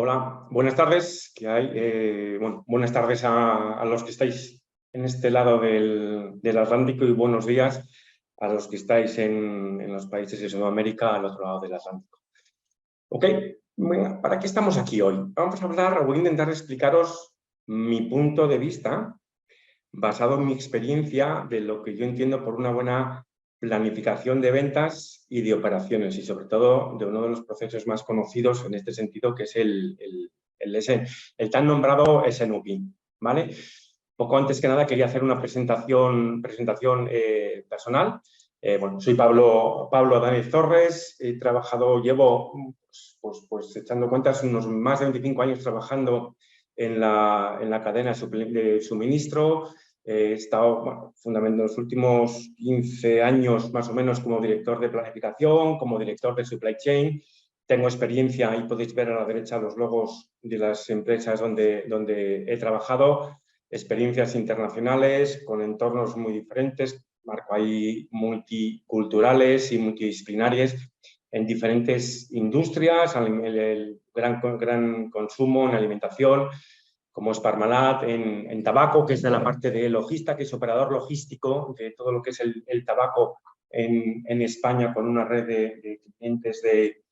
Hola, buenas tardes. ¿Qué hay? Buenas tardes a los que estáis en este lado del Atlántico y buenos días a los que estáis en los países de Sudamérica al otro lado del Atlántico. Ok, bueno, ¿para qué estamos aquí hoy? Vamos a hablar, voy a intentar explicaros mi punto de vista basado en mi experiencia de lo que yo entiendo por una buena planificación de ventas y de operaciones, y sobre todo de uno de los procesos más conocidos en este sentido, que es el tan nombrado SNUP, ¿vale? Poco antes que nada quería hacer una presentación personal. Soy Pablo Adánez Torres, llevo echando cuentas unos más de 25 años trabajando en la cadena de suministro. He estado fundamentalmente en los últimos 15 años más o menos como director de planificación, como director de supply chain. Tengo experiencia, ahí podéis ver a la derecha los logos de las empresas donde he trabajado, experiencias internacionales con entornos muy diferentes, marco ahí multiculturales y multidisciplinarias en diferentes industrias, el gran consumo en alimentación, como es Parmalat, en tabaco, que es de la parte de logista, que es operador logístico de todo lo que es el tabaco en España, con una red de clientes de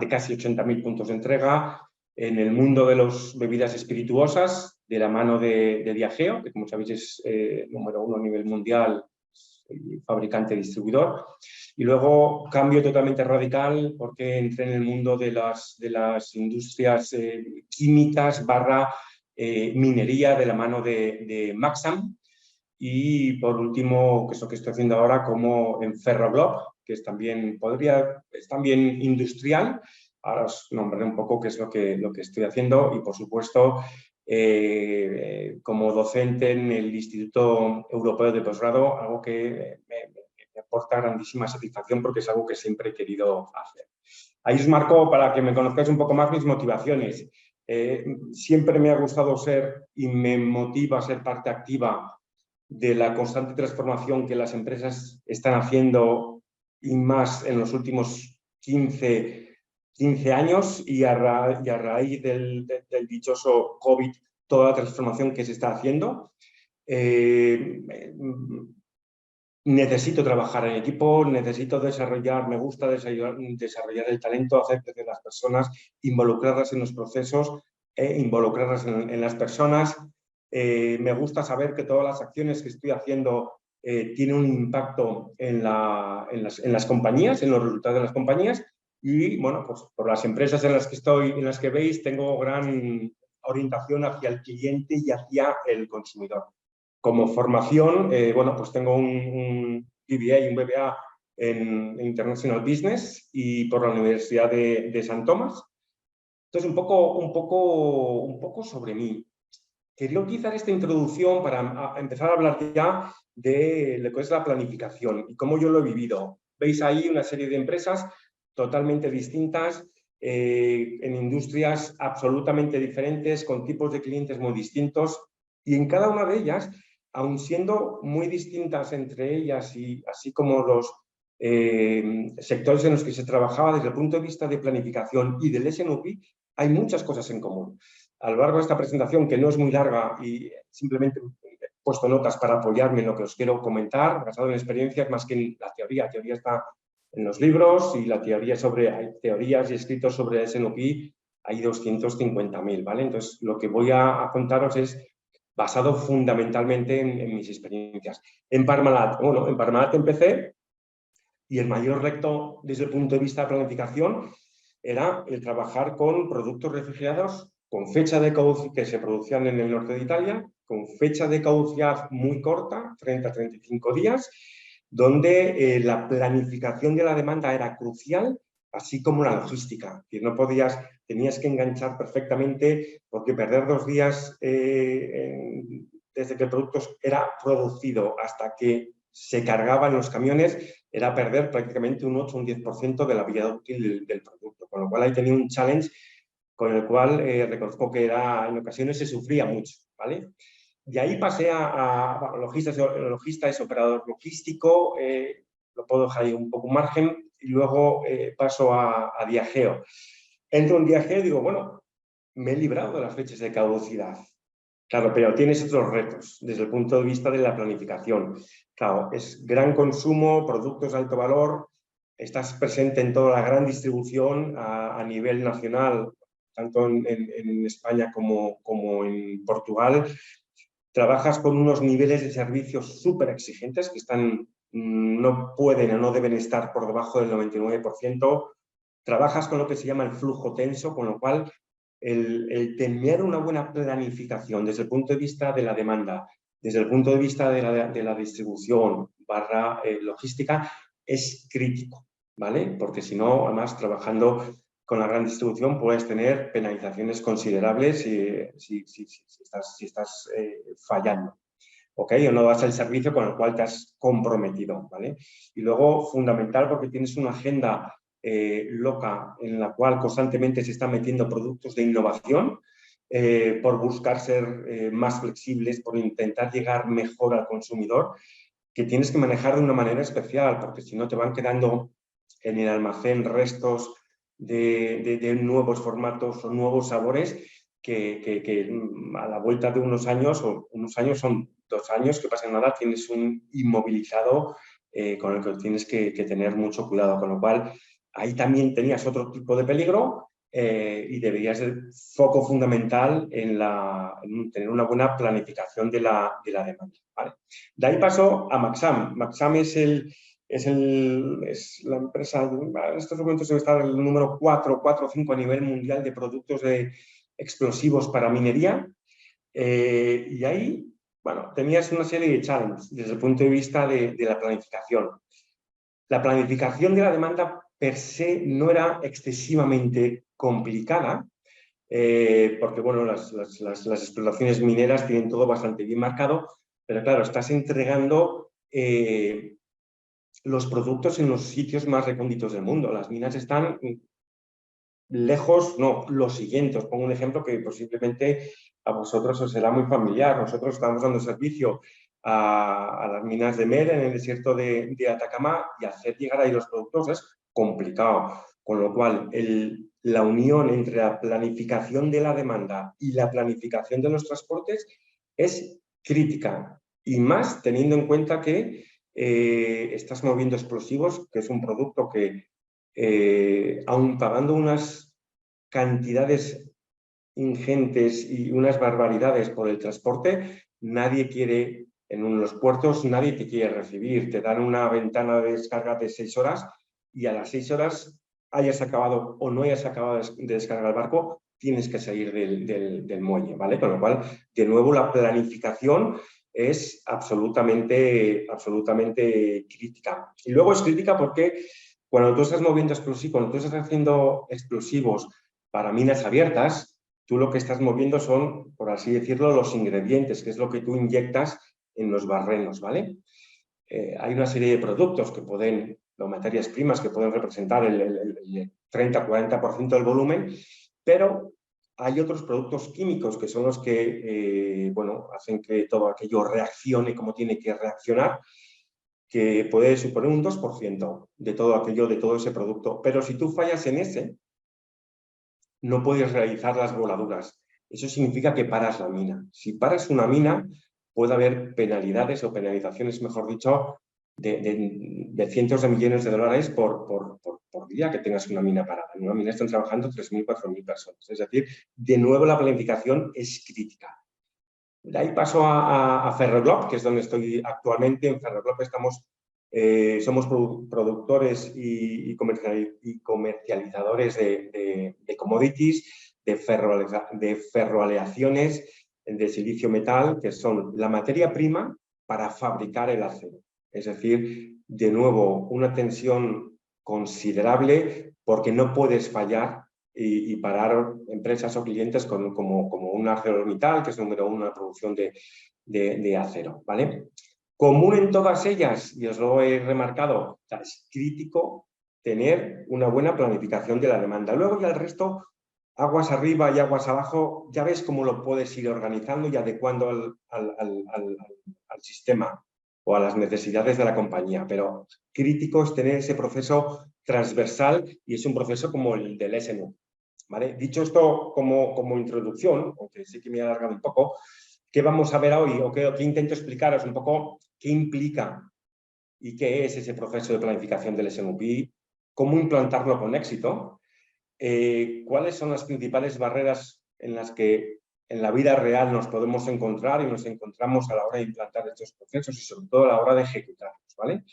casi 80.000 puntos de entrega. En el mundo de las bebidas espirituosas, de la mano de Diageo, que como sabéis es número 1 a nivel mundial, fabricante distribuidor. Y luego cambio totalmente radical porque entré en el mundo de las industrias químicas / minería de la mano de Maxam. Y por último, que es lo que estoy haciendo ahora, como en Ferroglob, que es también industrial. Ahora os nombraré un poco qué es lo que estoy haciendo y, por supuesto, como docente en el Instituto Europeo de Posgrado, algo que me aporta grandísima satisfacción porque es algo que siempre he querido hacer. Ahí os marco para que me conozcáis un poco más mis motivaciones. Siempre me ha gustado ser y me motiva a ser parte activa de la constante transformación que las empresas están haciendo y más en los últimos 15 años y a raíz del dichoso COVID, toda la transformación que se está haciendo. Necesito trabajar en equipo, necesito me gusta desarrollar el talento, hacer crecer las personas, involucrarlas en los procesos, involucrarlas en las personas. Me gusta saber que todas las acciones que estoy haciendo tienen un impacto en las compañías, en los resultados de las compañías. Y bueno, pues por las empresas en las que estoy, en las que veis, tengo gran orientación hacia el cliente y hacia el consumidor. Como formación, pues tengo un MBA y un BBA en International Business y por la Universidad de San Tomás. Entonces, un poco sobre mí. Quería utilizar esta introducción para empezar a hablar ya de lo que es la planificación y cómo yo lo he vivido. Veis ahí una serie de empresas totalmente distintas, en industrias absolutamente diferentes, con tipos de clientes muy distintos, y en cada una de ellas, aun siendo muy distintas entre ellas y así como los sectores en los que se trabajaba desde el punto de vista de planificación y del SNUP, hay muchas cosas en común. A lo largo de esta presentación, que no es muy larga y simplemente he puesto notas para apoyarme en lo que os quiero comentar, basado en experiencias más que en la teoría. La teoría está en los libros y hay teorías y escritos sobre el SNUP, hay 250.000, ¿vale? Entonces, lo que voy a contaros es basado fundamentalmente en mis experiencias. En Parmalat empecé y el mayor reto desde el punto de vista de planificación era el trabajar con productos refrigerados con fecha de caducidad, que se producían en el norte de Italia, con fecha de caducidad muy corta, 30 a 35 días, donde la planificación de la demanda era crucial, así como la logística. Que no tenías que enganchar perfectamente, porque perder 2 días desde que el producto era producido hasta que se cargaba en los camiones, era perder prácticamente un 8 o un 10% de la vida útil del producto. Con lo cual ahí tenía un challenge con el cual reconozco que en ocasiones se sufría mucho, ¿vale? De ahí pasé a logista es operador logístico, lo puedo dejar ahí un poco margen, y luego paso a Diageo. Entro en Diageo y digo, bueno, me he librado de las fechas de caducidad. Claro, pero tienes otros retos desde el punto de vista de la planificación. Claro, es gran consumo, productos de alto valor, estás presente en toda la gran distribución a nivel nacional, tanto en España como en Portugal. Trabajas con unos niveles de servicios súper exigentes que no pueden o no deben estar por debajo del 99%. Trabajas con lo que se llama el flujo tenso, con lo cual el tener una buena planificación desde el punto de vista de la demanda, desde el punto de vista de la distribución / logística, es crítico, ¿vale? Porque si no, además, trabajando con la gran distribución puedes tener penalizaciones considerables si estás fallando, ¿ok? O no das el servicio con el cual te has comprometido, ¿vale? Y luego, fundamental, porque tienes una agenda loca en la cual constantemente se están metiendo productos de innovación por buscar ser más flexibles, por intentar llegar mejor al consumidor, que tienes que manejar de una manera especial, porque si no te van quedando en el almacén restos de nuevos formatos o nuevos sabores que a la vuelta de unos años, o unos años son 2 años, que pasa nada, tienes un inmovilizado con el que tienes que tener mucho cuidado, con lo cual ahí también tenías otro tipo de peligro y debería ser foco fundamental en tener una buena planificación de la demanda, ¿vale? De ahí pasó a Maxam. Maxam es la empresa, en estos momentos debe estar el número 4 o 5 a nivel mundial de productos explosivos para minería. Y ahí, bueno, tenías una serie de challenges desde el punto de vista de la planificación. La planificación de la demanda per se no era excesivamente complicada, porque bueno, las explotaciones mineras tienen todo bastante bien marcado, pero claro, estás entregando los productos en los sitios más recónditos del mundo. Las minas están lejos, no, los siguientes. Os pongo un ejemplo que posiblemente a vosotros os será muy familiar. Nosotros estamos dando servicio a las minas de Mera en el desierto de Atacama, y hacer llegar ahí los productos es complicado. Con lo cual, la unión entre la planificación de la demanda y la planificación de los transportes es crítica. Y más teniendo en cuenta que estás moviendo explosivos, que es un producto que, aun pagando unas cantidades ingentes y unas barbaridades por el transporte, nadie quiere, en los puertos, nadie te quiere recibir. Te dan una ventana de descarga de 6 horas y a las 6 horas, hayas acabado o no hayas acabado de descargar el barco, tienes que salir del muelle, ¿vale? Con lo cual, de nuevo, la planificación es absolutamente crítica. Y luego es crítica porque cuando tú estás moviendo explosivos, cuando tú estás haciendo explosivos para minas abiertas, tú lo que estás moviendo son, por así decirlo, los ingredientes, que es lo que tú inyectas en los barrenos, ¿vale? Hay una serie de productos que pueden, o materias primas que pueden representar el 30-40% del volumen, pero hay otros productos químicos que son los que, bueno, hacen que todo aquello reaccione como tiene que reaccionar, que puede suponer un 2% de todo aquello, de todo ese producto. Pero si tú fallas en ese, no puedes realizar las voladuras. Eso significa que paras la mina. Si paras una mina, puede haber penalidades o penalizaciones, mejor dicho, de cientos de millones de dólares por día que tengas una mina parada. En una mina están trabajando 3.000, 4.000 personas. Es decir, de nuevo la planificación es crítica. De ahí paso a Ferroglob, que es donde estoy actualmente. En Ferroglob somos productores y comercializadores de commodities, de ferroaleaciones, de silicio metal, que son la materia prima para fabricar el acero. Es decir, de nuevo, una tensión considerable, porque no puedes fallar y parar empresas o clientes como un ArcelorMittal, que es número 1 en la producción de acero, ¿vale? Común en todas ellas, y os lo he remarcado, es crítico tener una buena planificación de la demanda. Luego ya el resto, aguas arriba y aguas abajo, ya ves cómo lo puedes ir organizando y adecuando al sistema o a las necesidades de la compañía. Pero crítico es tener ese proceso transversal, y es un proceso como el del SNU. ¿vale? Dicho esto como introducción, aunque sí que me he alargado un poco, ¿qué vamos a ver hoy o qué intento explicaros un poco qué implica y qué es ese proceso de planificación del SNOP, cómo implantarlo con éxito, cuáles son las principales barreras en las que en la vida real nos podemos encontrar y nos encontramos a la hora de implantar estos procesos y sobre todo a la hora de ejecutarlos, ¿vale?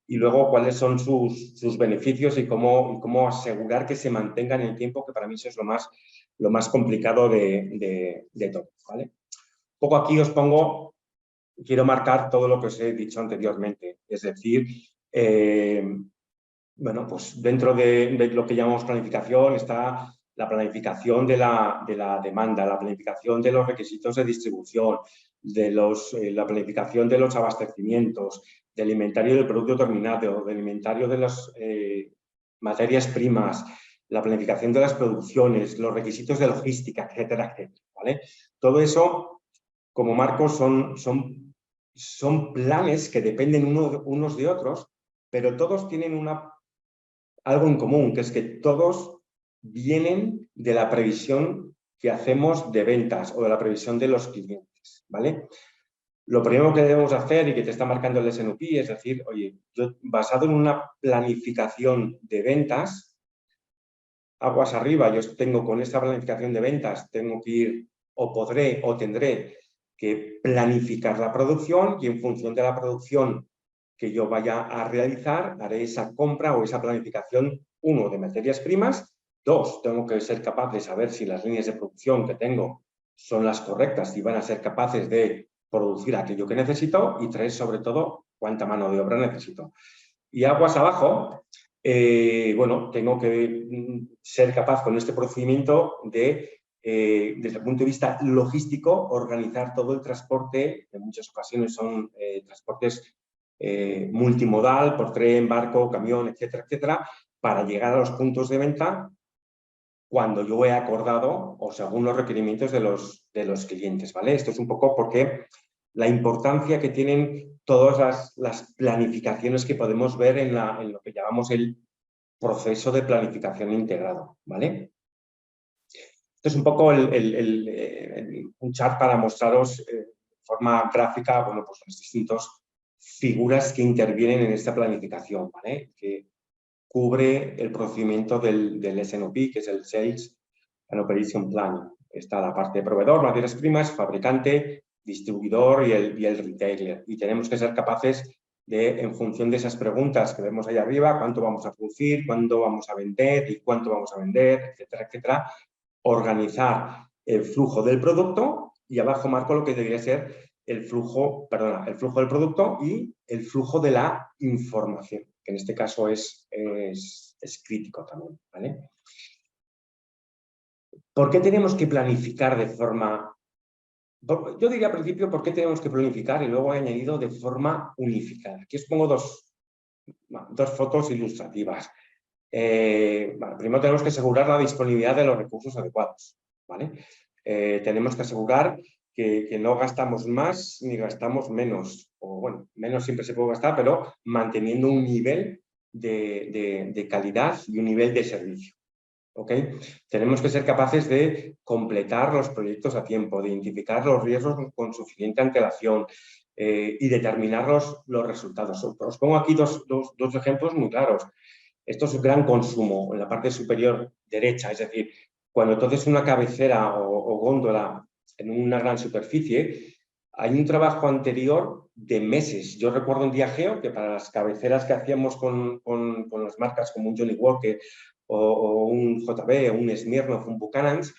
Y luego cuáles son sus beneficios y cómo asegurar que se mantengan en el tiempo, que para mí eso es lo más complicado de todo, ¿vale? Un poco aquí os pongo, quiero marcar todo lo que os he dicho anteriormente, es decir, bueno, pues dentro de lo que llamamos planificación está la planificación de la demanda, la planificación de los requisitos de distribución, la planificación de los abastecimientos, del inventario del producto terminado, del inventario de las materias primas, la planificación de las producciones, los requisitos de logística, etcétera, etcétera, ¿vale? Todo eso, como marco, son planes que dependen unos de otros, pero todos tienen algo en común, que es que todos vienen de la previsión que hacemos de ventas o de la previsión de los clientes, ¿vale? Lo primero que debemos hacer y que te está marcando el SNOP es decir, oye, yo basado en una planificación de ventas, aguas arriba, yo tengo con esta planificación de ventas, tengo que ir o podré o tendré que planificar la producción y en función de la producción que yo vaya a realizar, haré esa compra o esa planificación, uno, de materias primas, dos, tengo que ser capaz de saber si las líneas de producción que tengo son las correctas y van a ser capaces de producir aquello que necesito, y tres, sobre todo, cuánta mano de obra necesito. Y aguas abajo, bueno, tengo que ser capaz con este procedimiento de, desde el punto de vista logístico, organizar todo el transporte, que en muchas ocasiones son transportes multimodal, por tren, barco, camión, etcétera, etcétera, para llegar a los puntos de venta cuando yo he acordado o según los requerimientos de los clientes, ¿vale? Esto es un poco porque la importancia que tienen todas las planificaciones que podemos ver en lo que llamamos el proceso de planificación integrado, ¿vale? Esto es un poco un chart para mostraros de forma gráfica, bueno, pues las distintas figuras que intervienen en esta planificación, ¿vale? Que cubre el procedimiento del SNOP, que es el Sales and Operation Plan. Está la parte de proveedor, materias primas, fabricante, distribuidor y el retailer. Y tenemos que ser capaces de, en función de esas preguntas que vemos ahí arriba, cuánto vamos a producir, cuándo vamos a vender y cuánto vamos a vender, etcétera, etcétera, organizar el flujo del producto y abajo marco lo que debería ser el flujo del producto y el flujo de la información, que en este caso es crítico también, ¿vale? ¿Por qué tenemos que planificar de forma... Yo diría al principio, ¿por qué tenemos que planificar? Y luego he añadido de forma unificada. Aquí os pongo dos fotos ilustrativas. Bueno, primero tenemos que asegurar la disponibilidad de los recursos adecuados, ¿vale? Tenemos que asegurar que no gastamos más ni gastamos menos, o bueno, menos siempre se puede gastar, pero manteniendo un nivel de calidad y un nivel de servicio, ¿ok? Tenemos que ser capaces de completar los proyectos a tiempo, de identificar los riesgos con suficiente antelación y determinar los resultados. Os pongo aquí dos ejemplos muy claros. Esto es gran consumo en la parte superior derecha, es decir, cuando entonces una cabecera o góndola en una gran superficie, hay un trabajo anterior de meses. Yo recuerdo en Diageo que para las cabeceras que hacíamos con las marcas como un Johnny Walker o un JB o un Smirnoff, un Buchanan's,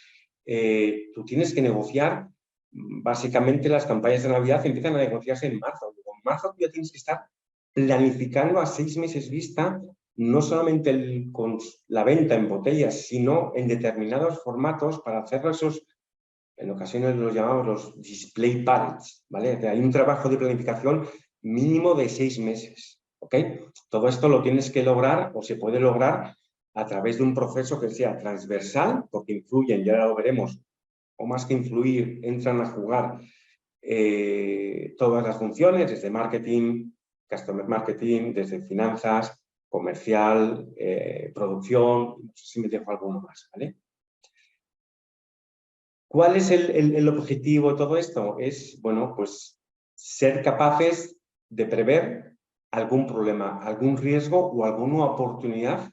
tú tienes que negociar, básicamente las campañas de Navidad empiezan a negociarse en marzo. En marzo tú ya tienes que estar planificando a 6 meses vista no solamente la venta en botellas, sino en determinados formatos para hacer esos, en ocasiones los llamamos los display pallets, ¿vale? Hay un trabajo de planificación mínimo de 6 meses, ¿ok? Todo esto lo tienes que lograr o se puede lograr a través de un proceso que sea transversal, porque influyen, ya lo veremos, o más que influir, entran a jugar todas las funciones, desde marketing, customer marketing, desde finanzas, comercial, producción, no sé si me dejo alguno más, ¿vale? ¿Cuál es el objetivo de todo esto? Es, bueno, pues ser capaces de prever algún problema, algún riesgo o alguna oportunidad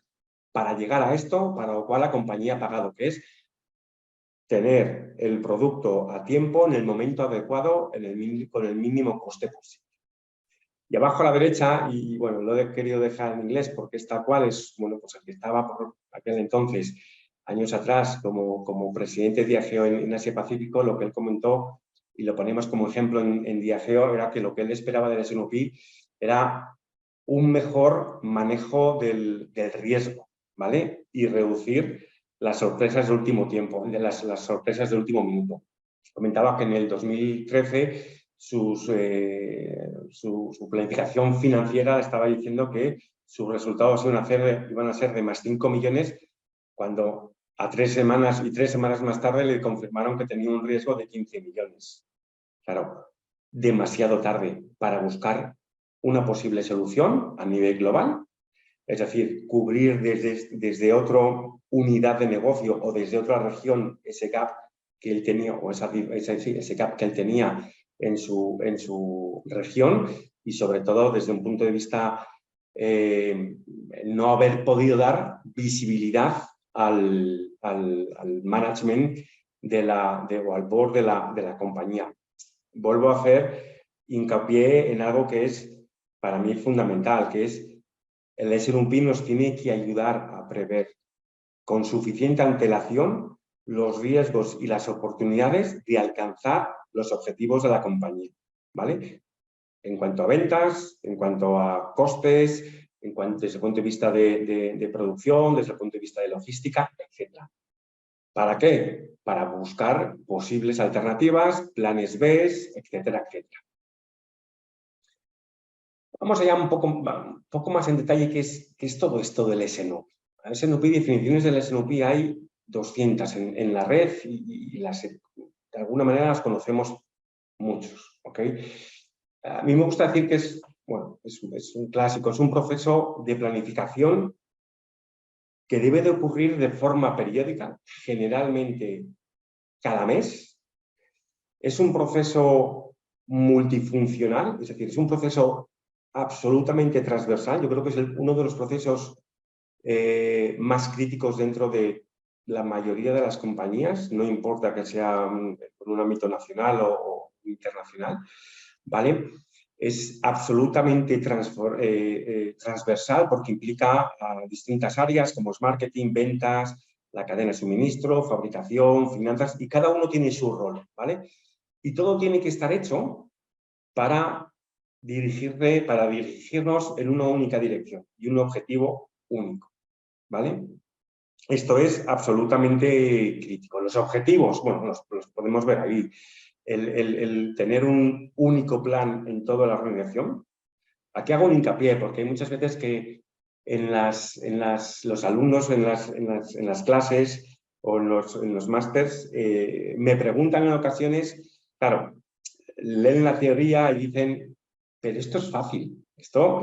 para llegar a esto, para lo cual la compañía ha pagado, que es tener el producto a tiempo, en el momento adecuado, con el mínimo coste posible. Y abajo a la derecha, y bueno, lo he querido dejar en inglés porque es tal cual, es, bueno, pues el que estaba por aquel entonces, años atrás, como presidente de Diageo en Asia Pacífico, lo que él comentó, y lo ponemos como ejemplo en Diageo, era que lo que él esperaba del S&P era un mejor manejo del riesgo, ¿vale? Y reducir las sorpresas de último tiempo, las sorpresas de último minuto. Comentaba que en el 2013 su planificación financiera estaba diciendo que sus resultados iban a ser de más 5 millones, cuando a 3 semanas y 3 semanas más tarde le confirmaron que tenía un riesgo de 15 millones. Claro, demasiado tarde para buscar una posible solución a nivel global, es decir, cubrir desde otra unidad de negocio o desde otra región ese gap que él tenía, o ese gap que él tenía en su región, y sobre todo desde un punto de vista no haber podido dar visibilidad al management o al board de la compañía. Vuelvo a hacer hincapié en algo que es para mí fundamental, que es el S&P nos tiene que ayudar a prever con suficiente antelación los riesgos y las oportunidades de alcanzar los objetivos de la compañía, ¿vale? En cuanto a ventas, en cuanto a costes, desde el punto de vista de producción, desde el punto de vista de logística, etc. ¿Para qué? Para buscar posibles alternativas, planes B, etcétera, etcétera. Vamos allá un poco más en detalle qué es todo esto del S&P. S&P, definiciones del S&P hay 200 en la red y de alguna manera las conocemos muchos, ¿ok? A mí me gusta decir que es un clásico, es un proceso de planificación que debe de ocurrir de forma periódica, generalmente cada mes. Es un proceso multifuncional, es decir, es un proceso absolutamente transversal. Yo creo que es uno de los procesos más críticos dentro de la mayoría de las compañías, no importa que sea en un ámbito nacional o internacional, ¿vale? Es absolutamente transversal porque implica a distintas áreas como es marketing, ventas, la cadena de suministro, fabricación, finanzas, y cada uno tiene su rol, ¿vale? Y todo tiene que estar hecho para dirigirnos en una única dirección y un objetivo único, ¿vale? Esto es absolutamente crítico. Los objetivos, bueno, los podemos ver ahí. El tener un único plan en toda la organización. Aquí hago un hincapié porque hay muchas veces que los alumnos en las clases o en los másters me preguntan en ocasiones, claro, leen la teoría y dicen, pero esto es fácil, esto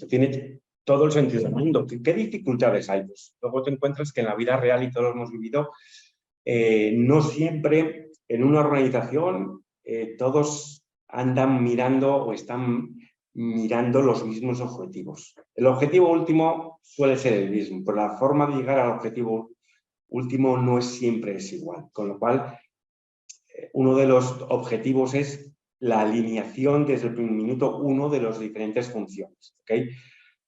tiene todo el sentido del mundo. ¿Qué dificultades hay? Pues luego te encuentras que en la vida real, y todos lo hemos vivido, no siempre en una organización todos andan mirando o están mirando los mismos objetivos. El objetivo último suele ser el mismo, pero la forma de llegar al objetivo último no siempre es igual, con lo cual uno de los objetivos es la alineación desde el minuto 1 de las diferentes funciones, ¿okay?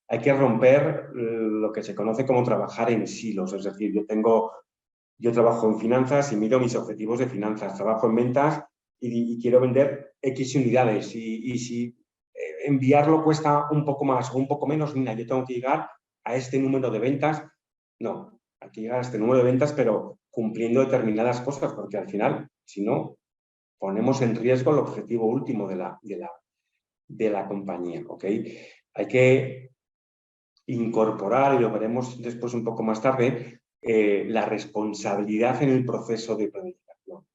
Hay que romper lo que se conoce como trabajar en silos, es decir, yo trabajo en finanzas y miro mis objetivos de finanzas, trabajo en ventas y quiero vender X unidades y si enviarlo cuesta un poco más o un poco menos, mira, yo tengo que llegar a este número de ventas. No, hay que llegar a este número de ventas, pero cumpliendo determinadas cosas, porque al final, si no, ponemos en riesgo el objetivo último de la compañía, ¿ok? Hay que incorporar, y lo veremos después un poco más tarde, la responsabilidad en el proceso de planificación.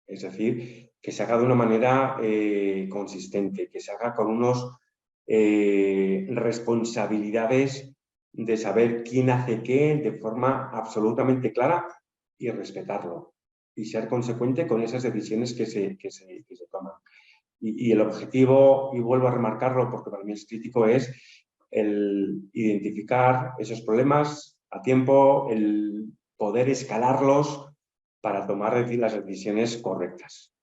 Es decir, que se haga de una manera consistente, que se haga con unos responsabilidades de saber quién hace qué de forma absolutamente clara y respetarlo. y ser consecuente con esas decisiones que se toman. Y el objetivo, y vuelvo a remarcarlo porque para mí es crítico, es el identificar esos problemas a tiempo, el poder escalarlos para tomar las decisiones correctas.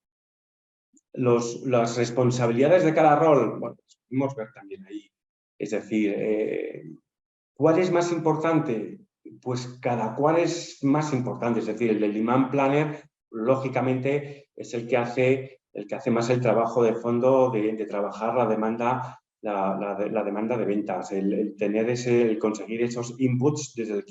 Las responsabilidades de cada rol, bueno, las podemos ver también ahí. Es decir, ¿cuál es más importante? Pues cada cual es más importante. Es decir, el del demand planner, lógicamente, es el que hace más el trabajo de fondo de trabajar la demanda, la demanda de ventas, el tener el conseguir esos inputs desde del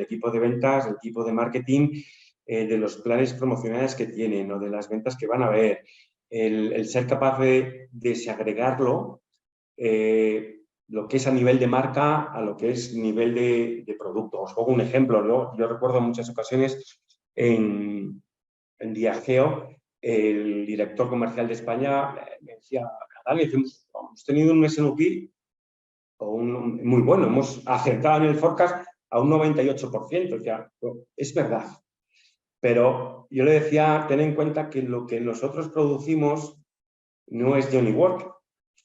equipo de ventas, del equipo de marketing, de los planes promocionales que tienen o de las ventas que van a ver, el ser capaz de desagregarlo, lo que es a nivel de marca a lo que es nivel de producto. Os pongo un ejemplo. Yo recuerdo en muchas ocasiones en Diageo, el director comercial de España me decía, Dani, hemos tenido un S&OP muy bueno, hemos acertado en el forecast a un 98%. O sea, es verdad. Pero yo le decía, ten en cuenta que lo que nosotros producimos no es Johnny Walker.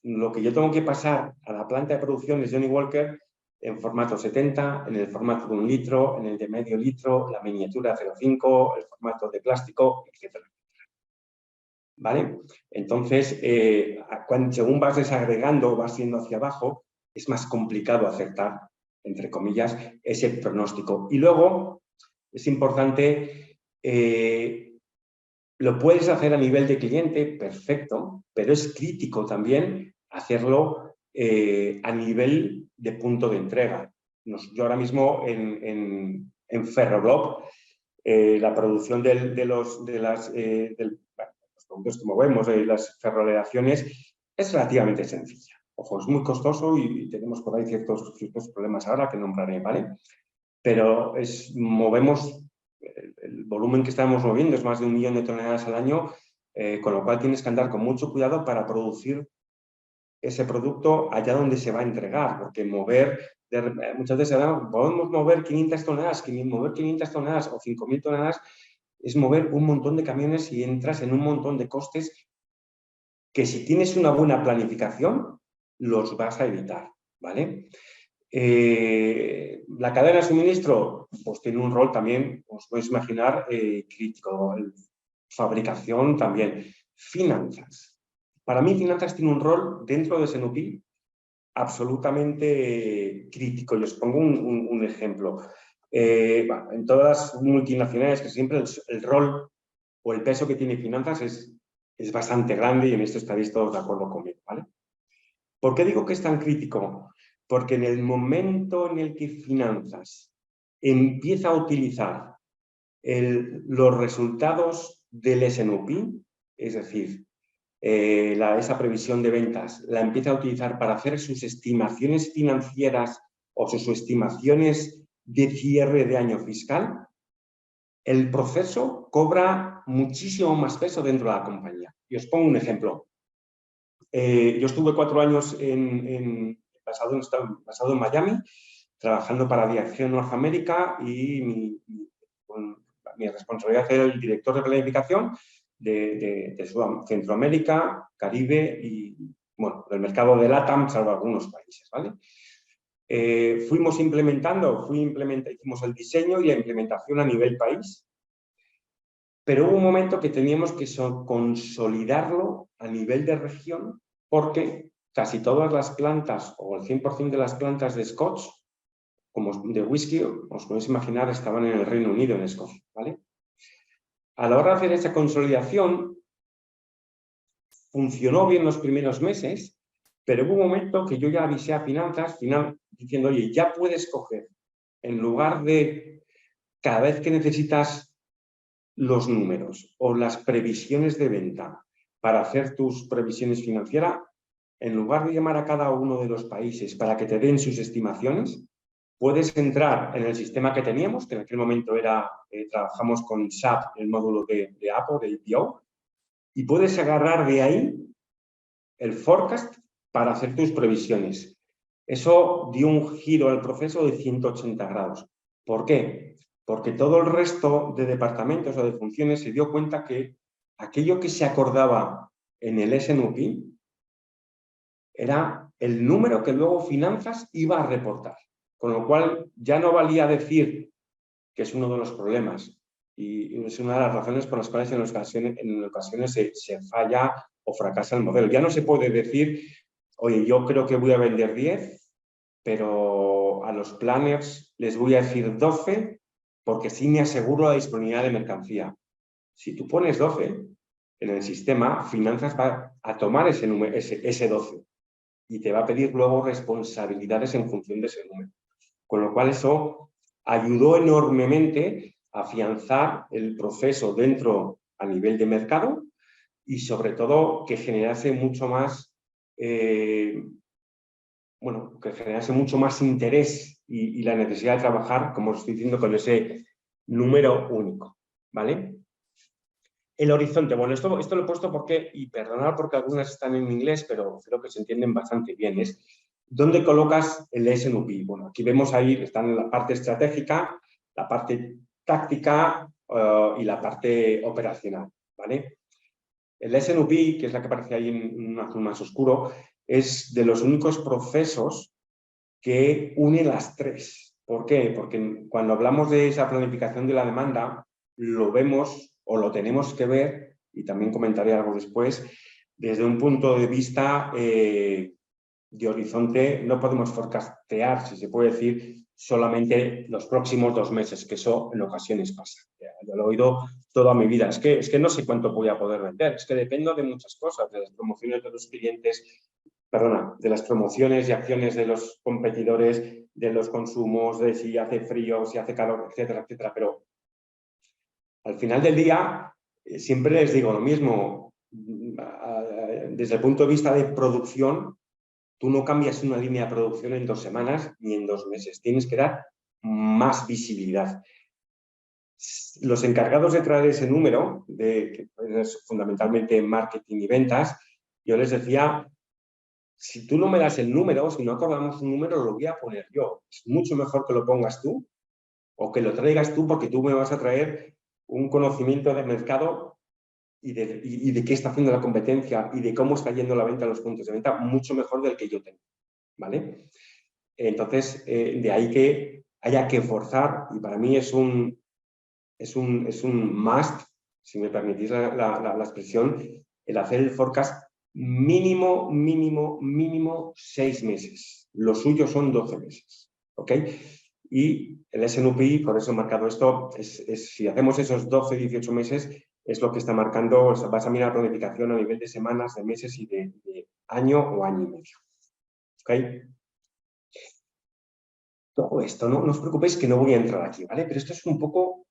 Lo que yo tengo que pasar a la planta de producción es Johnny Walker en formato 70, en el formato de 1 litro, en el de medio litro, la miniatura 0,5, el formato de plástico, etc. ¿Vale? Entonces, según vas desagregando, vas yendo hacia abajo, es más complicado acertar, entre comillas, ese pronóstico. Y luego, es importante, lo puedes hacer a nivel de cliente, perfecto, pero es crítico también hacerlo a nivel de punto de entrega. Yo ahora mismo en Ferroglob, la producción de los productos, como vemos, de las ferroaleaciones, es relativamente sencilla. Ojo, es muy costoso y tenemos por ahí ciertos problemas ahora que nombraré, ¿vale? Pero movemos, el volumen que estamos moviendo es más de 1 millón de toneladas al año, con lo cual tienes que andar con mucho cuidado para producir ese producto allá donde se va a entregar, porque muchas veces podemos mover 500 toneladas, mover 500 toneladas o 5.000 toneladas es mover un montón de camiones y entras en un montón de costes que si tienes una buena planificación los vas a evitar, ¿vale? La cadena de suministro pues tiene un rol también, os podéis imaginar, crítico. Fabricación también. Finanzas. Para mí, finanzas tiene un rol dentro de S&OP absolutamente crítico. Y os pongo un ejemplo. En todas las multinacionales, que siempre el rol o el peso que tiene finanzas es bastante grande y en esto estaréis todos de acuerdo conmigo, ¿vale? ¿Por qué digo que es tan crítico? Porque en el momento en el que finanzas empieza a utilizar los resultados del S&OP, es decir, esa previsión de ventas, la empieza a utilizar para hacer sus estimaciones financieras o sus estimaciones de cierre de año fiscal, el proceso cobra muchísimo más peso dentro de la compañía. Y os pongo un ejemplo. Yo estuve 4 años basado en Miami, trabajando para Diageo Norteamérica y mi responsabilidad era el director de planificación de Centroamérica, Caribe y, bueno, del mercado de LATAM, salvo algunos países, ¿vale? Hicimos el diseño y la implementación a nivel país, pero hubo un momento que teníamos que consolidarlo a nivel de región porque casi todas las plantas o el 100% de las plantas de Scotch, como de whisky, os podéis imaginar, estaban en el Reino Unido, en Escocia, ¿vale? A la hora de hacer esa consolidación, funcionó bien los primeros meses, pero hubo un momento que yo ya avisé a finanzas, diciendo, oye, ya puedes coger, en lugar de cada vez que necesitas los números o las previsiones de venta para hacer tus previsiones financieras, en lugar de llamar a cada uno de los países para que te den sus estimaciones, puedes entrar en el sistema que teníamos, que en aquel momento trabajamos con SAP, el módulo de Apple, de IPO, y puedes agarrar de ahí el forecast para hacer tus previsiones. Eso dio un giro al proceso de 180 grados. ¿Por qué? porque todo el resto de departamentos o de funciones se dio cuenta que aquello que se acordaba en el S&OP era el número que luego finanzas iba a reportar. Con lo cual ya no valía decir que es uno de los problemas y es una de las razones por las cuales en ocasiones se falla o fracasa el modelo. Ya no se puede decir, oye, yo creo que voy a vender 10, pero a los planners les voy a decir 12 porque sí me aseguro la disponibilidad de mercancía. Si tú pones 12 en el sistema, finanzas va a tomar ese 12 y te va a pedir luego responsabilidades en función de ese número. Con lo cual eso ayudó enormemente a afianzar el proceso dentro a nivel de mercado y sobre todo que generase mucho más, que generase mucho más interés y la necesidad de trabajar, como os estoy diciendo, con ese número único, ¿vale? El horizonte, bueno, esto lo he puesto porque, y perdonad porque algunas están en inglés, pero creo que se entienden bastante bien, es ¿dónde colocas el S&OP? Bueno, aquí vemos ahí, están en la parte estratégica, la parte táctica y la parte operacional, ¿vale? El S&OP, que es la que aparece ahí en un azul más oscuro, es de los únicos procesos que une las tres. ¿Por qué? Porque cuando hablamos de esa planificación de la demanda, lo vemos o lo tenemos que ver, y también comentaré algo después, desde un punto de vista de horizonte. No podemos forecastear, si se puede decir, solamente los próximos 2 meses, que eso en ocasiones pasa. Yo lo he oído toda mi vida. Es que no sé cuánto voy a poder vender, es que dependo de muchas cosas, de las promociones de los clientes, de las promociones y acciones de los competidores, de los consumos, de si hace frío, si hace calor, etcétera, etcétera. Pero al final del día siempre les digo lo mismo. Desde el punto de vista de producción, tú no cambias una línea de producción en 2 semanas ni en 2 meses. Tienes que dar más visibilidad. Los encargados de traer ese número, que es fundamentalmente marketing y ventas, yo les decía, si tú no me das el número, si no acordamos un número, lo voy a poner yo. Es mucho mejor que lo pongas tú o que lo traigas tú, porque tú me vas a traer un conocimiento de mercado y de qué está haciendo la competencia y de cómo está yendo la venta a los puntos de venta mucho mejor del que yo tengo, ¿vale? Entonces, de ahí que haya que forzar, y para mí es un must, si me permitís la expresión, el hacer el forecast mínimo 6 meses. Lo suyo son 12 meses, ¿ok? Y el S&OP, por eso he marcado esto, si hacemos esos 12, 18 meses, es lo que está marcando, vas a mirar la planificación a nivel de semanas, de meses y de año o año y medio, ¿ok? Todo esto, no os preocupéis que no voy a entrar aquí, ¿vale? Pero esto es un poco,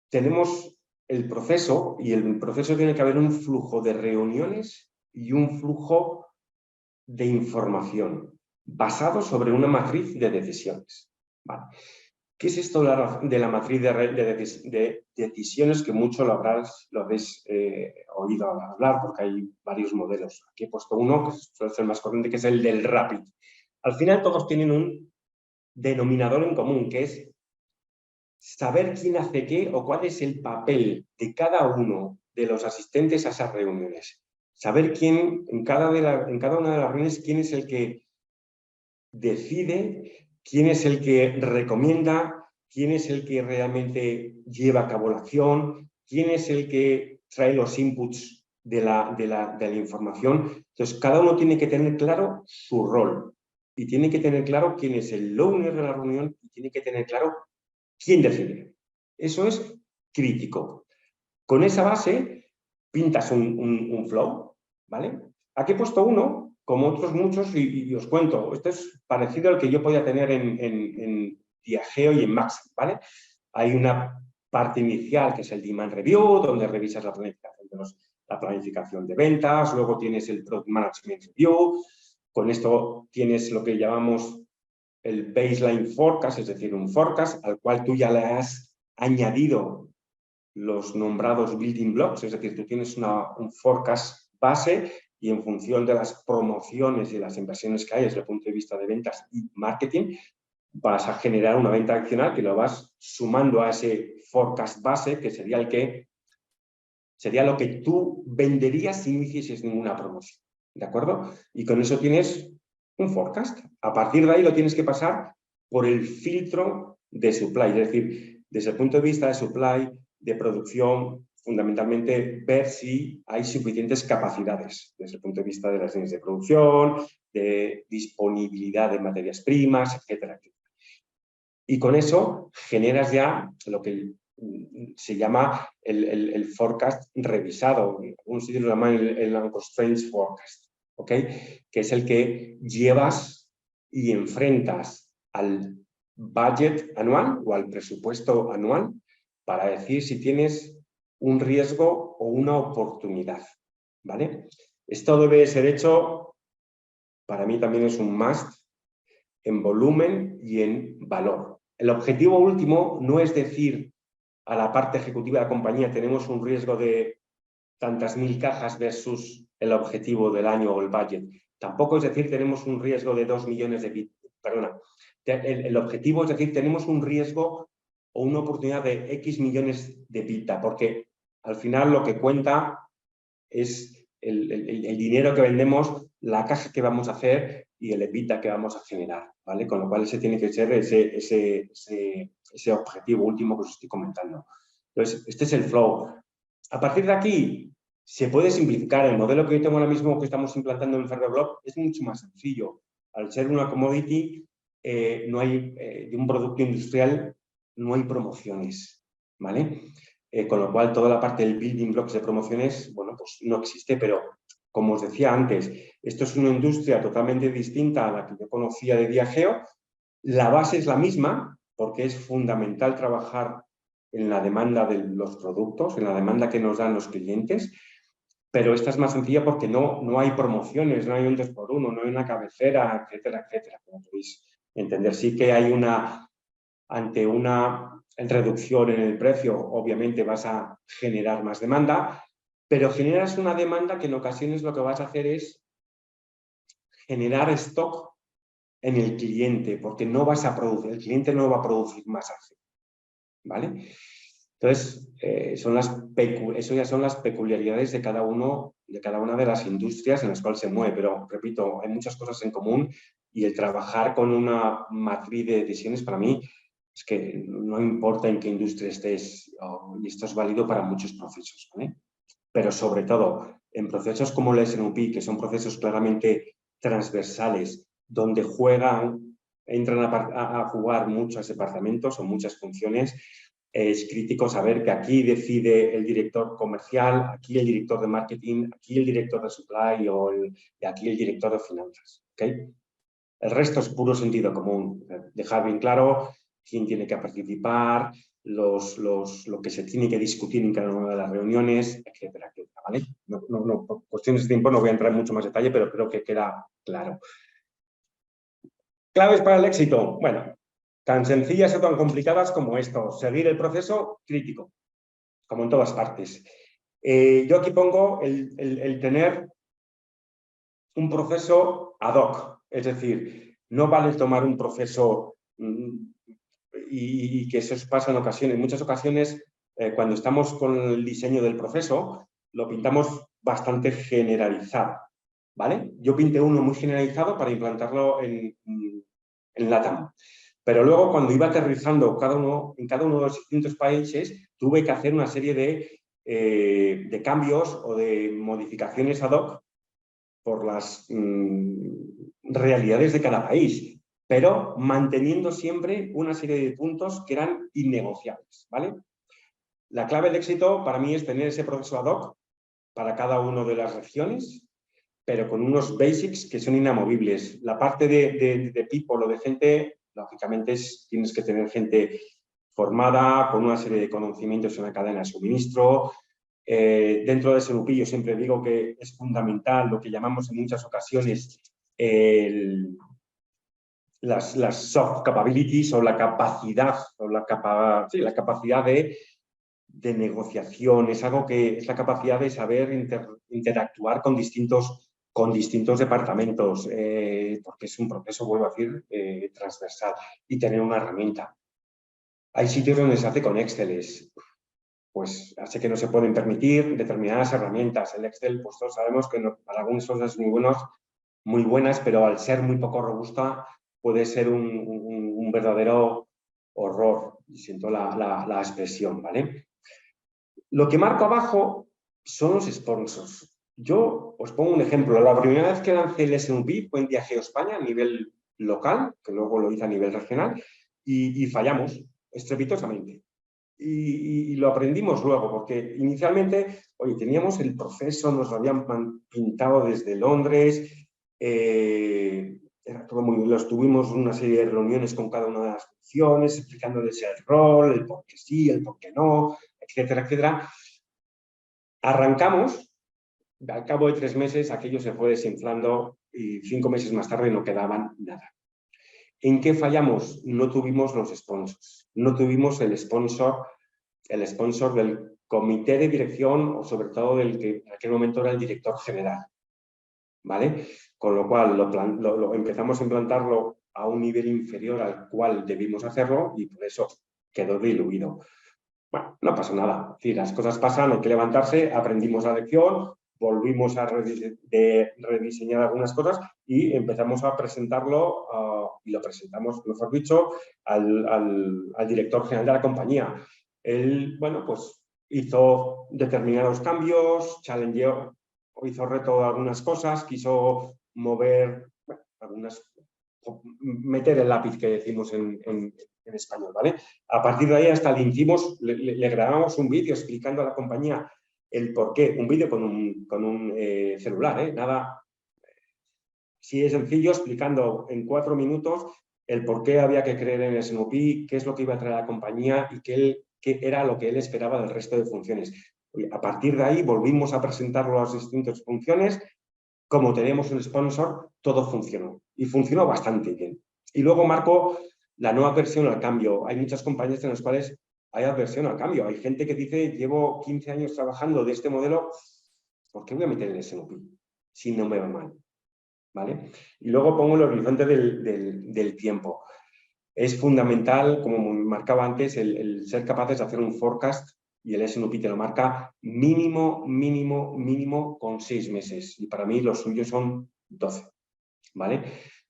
tenemos el proceso, y el proceso tiene que haber un flujo de reuniones y un flujo de información basado sobre una matriz de decisiones. ¿Vale? ¿Qué es esto de la matriz de decisiones? Que mucho lo habréis oído hablar, porque hay varios modelos. Aquí he puesto uno, que suele ser el más corriente, que es el del RAPID. Al final todos tienen un denominador en común, que es saber quién hace qué o cuál es el papel de cada uno de los asistentes a esas reuniones. Saber quién, en cada una de las reuniones, quién es el que decide, quién es el que recomienda, quién es el que realmente lleva a cabo la acción, quién es el que trae los inputs de la información. Entonces, cada uno tiene que tener claro su rol y tiene que tener claro quién es el owner de la reunión y tiene que tener claro quién decide. Eso es crítico. Con esa base pintas un flow, ¿vale? Aquí he puesto uno, como otros muchos, y os cuento. Esto es parecido al que yo podía tener en Diageo y en Maxim, ¿vale? Hay una parte inicial que es el Demand Review, donde revisas la planificación de ventas, luego tienes el Product Management Review, con esto tienes lo que llamamos el Baseline Forecast, es decir, un forecast al cual tú ya le has añadido los nombrados building blocks, es decir, tú tienes un forecast base y en función de las promociones y las inversiones que hay desde el punto de vista de ventas y marketing, vas a generar una venta adicional que lo vas sumando a ese forecast base, que sería lo que tú venderías si no hicieses ninguna promoción, ¿de acuerdo? Y con eso tienes un forecast. A partir de ahí lo tienes que pasar por el filtro de supply, es decir, desde el punto de vista de supply, de producción, fundamentalmente ver si hay suficientes capacidades desde el punto de vista de las líneas de producción, de disponibilidad de materias primas, etcétera, etcétera. Y con eso generas ya lo que se llama el forecast revisado, un sitio lo llaman el unconstrained forecast, ¿ok? Que es el que llevas y enfrentas al budget anual o al presupuesto anual para decir si tienes un riesgo o una oportunidad, ¿vale? Esto debe ser hecho, para mí también es un must, en volumen y en valor. El objetivo último no es decir a la parte ejecutiva de la compañía tenemos un riesgo de tantas mil cajas versus el objetivo del año o el budget. Tampoco es decir tenemos un riesgo de 2 millones de bits. Perdona. El objetivo es decir tenemos un riesgo o una oportunidad de X millones de bits, porque al final lo que cuenta es el dinero que vendemos, la caja que vamos a hacer y el EBITDA que vamos a generar, ¿vale? Con lo cual ese tiene que ser ese objetivo último que os estoy comentando. Entonces, este es el flow. A partir de aquí, se puede simplificar. El modelo que yo tengo ahora mismo que estamos implantando en Ferroblock es mucho más sencillo. Al ser una commodity, no hay, de un producto industrial, no hay promociones, ¿vale? Con lo cual, toda la parte del building blocks de promociones, bueno, pues no existe, pero como os decía antes, esto es una industria totalmente distinta a la que yo conocía de viajeo. La base es la misma, porque es fundamental trabajar en la demanda de los productos, en la demanda que nos dan los clientes, pero esta es más sencilla porque no hay promociones, no hay un 2x1, no hay una cabecera, etcétera, etcétera. Como podéis entender, sí que hay ante una reducción en el precio, obviamente vas a generar más demanda, pero generas una demanda que en ocasiones lo que vas a hacer es generar stock en el cliente, porque no vas a producir, el cliente no va a producir más acero, ¿vale? Entonces, eso ya son las peculiaridades de cada una de las industrias en las cuales se mueve, pero repito, hay muchas cosas en común y el trabajar con una matriz de decisiones para mí es que no importa en qué industria estés, y esto es válido para muchos procesos, ¿vale? Pero sobre todo en procesos como el S&OP, que son procesos claramente transversales, donde entran a jugar muchos departamentos o muchas funciones, es crítico saber que aquí decide el director comercial, aquí el director de marketing, aquí el director de supply y aquí el director de finanzas, ¿okay? El resto es puro sentido común, dejar bien claro quién tiene que participar, lo que se tiene que discutir en cada una de las reuniones, etcétera, etcétera, ¿vale? Por cuestiones de tiempo no voy a entrar en mucho más detalle, pero creo que queda claro. ¿Claves para el éxito? Bueno, tan sencillas o tan complicadas como esto. Seguir el proceso crítico, como en todas partes. Yo aquí pongo el tener un proceso ad hoc, es decir, no vale tomar un proceso y que eso pasa en ocasiones. En muchas ocasiones, cuando estamos con el diseño del proceso, lo pintamos bastante generalizado, ¿vale? Yo pinté uno muy generalizado para implantarlo en LATAM. Pero luego, cuando iba aterrizando en cada uno de los distintos países, tuve que hacer una serie de cambios o de modificaciones ad hoc por las realidades de cada país, pero manteniendo siempre una serie de puntos que eran innegociables, ¿vale? La clave del éxito para mí es tener ese proceso ad hoc para cada una de las regiones, pero con unos basics que son inamovibles. La parte de people o de gente, lógicamente, tienes que tener gente formada, con una serie de conocimientos en la cadena de suministro. Dentro de ese grupillo siempre digo que es fundamental lo que llamamos en muchas ocasiones las soft capabilities o la capacidad, la capacidad de negociación. Es algo que es la capacidad de saber interactuar con distintos departamentos, porque es un proceso, vuelvo a decir, transversal, y tener una herramienta. Hay sitios donde se hace con Excel, pues hace que no se pueden permitir determinadas herramientas. El Excel, pues todos sabemos que no, para algunas cosas muy buenas, pero al ser muy poco robusta puede ser un verdadero horror, y siento la expresión, ¿vale? Lo que marco abajo son los sponsors. Yo os pongo un ejemplo. La primera vez que lancé el SNUP fue en Viajeo España a nivel local, que luego lo hice a nivel regional, y fallamos estrepitosamente. Y lo aprendimos luego, porque inicialmente, oye, teníamos el proceso, nos lo habían pintado desde Londres, era todo tuvimos una serie de reuniones con cada una de las funciones, explicándoles el rol, el por qué sí, el por qué no, etcétera, etcétera. Arrancamos, al cabo de 3 meses aquello se fue desinflando y 5 meses más tarde no quedaban nada. ¿En qué fallamos? No tuvimos los sponsors, no tuvimos el sponsor del comité de dirección o sobre todo del que en aquel momento era el director general, ¿vale? Con lo cual empezamos a implantarlo a un nivel inferior al cual debimos hacerlo y por eso quedó diluido. Bueno, no pasa nada, es decir, las cosas pasan, hay que levantarse, aprendimos la lección, volvimos a rediseñar algunas cosas y empezamos a presentarlo, y lo presentamos, mejor dicho, al director general de la compañía. Él, bueno, pues hizo determinados cambios, challengeó, hizo reto de algunas cosas, quiso mover, bueno, meter el lápiz que decimos en español, ¿vale? A partir de ahí hasta le grabamos un vídeo explicando a la compañía el por qué, un vídeo con un celular, nada, sí es sencillo, explicando en 4 minutos el por qué había que creer en SNOP, qué es lo que iba a traer a la compañía y qué era lo que él esperaba del resto de funciones. A partir de ahí volvimos a presentar las distintas funciones. Como teníamos un sponsor, todo funcionó y funcionó bastante bien. Y luego marco la nueva versión al cambio. Hay muchas compañías en las cuales hay adversión al cambio. Hay gente que dice, llevo 15 años trabajando de este modelo, ¿por qué voy a meter el SNOP si no me va mal? ¿Vale? Y luego pongo el horizonte del tiempo. Es fundamental, como marcaba antes, el ser capaces de hacer un forecast, y el SNOP te lo marca mínimo con 6 meses. Y para mí los suyos son 12, ¿vale?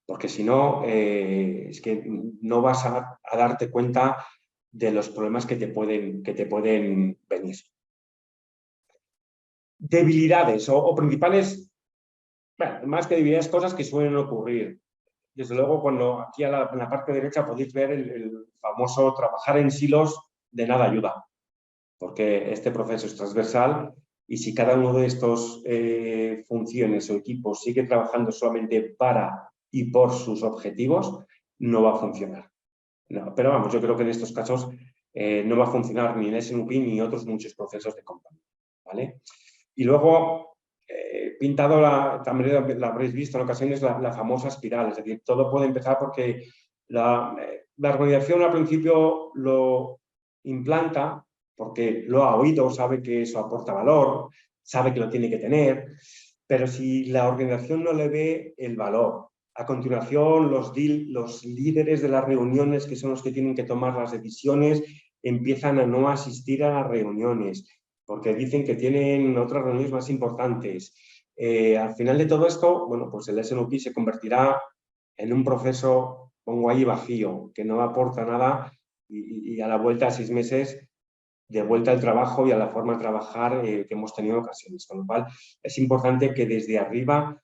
Porque si no, es que no vas a darte cuenta de los problemas que te pueden venir. Debilidades o principales, bueno, más que debilidades, cosas que suelen ocurrir. Desde luego, cuando aquí en la parte derecha podéis ver el famoso trabajar en silos de nada ayuda, porque este proceso es transversal y si cada uno de estos funciones o equipos sigue trabajando solamente para y por sus objetivos, no va a funcionar. No, pero vamos, yo creo que en estos casos no va a funcionar ni en SNUP ni otros muchos procesos de compañía, ¿vale? Y luego, pintado, también la habréis visto en ocasiones, la famosa espiral. Es decir, todo puede empezar porque la organización al principio lo implanta porque lo ha oído, sabe que eso aporta valor, sabe que lo tiene que tener, pero si la organización no le ve el valor, a continuación los líderes de las reuniones, que son los que tienen que tomar las decisiones, empiezan a no asistir a las reuniones, porque dicen que tienen otras reuniones más importantes. Al final de todo esto, bueno, pues el SNOP se convertirá en un proceso, pongo ahí, vacío, que no aporta nada y a la vuelta a 6 meses, de vuelta al trabajo y a la forma de trabajar que hemos tenido en ocasiones. Con lo cual, es importante que desde arriba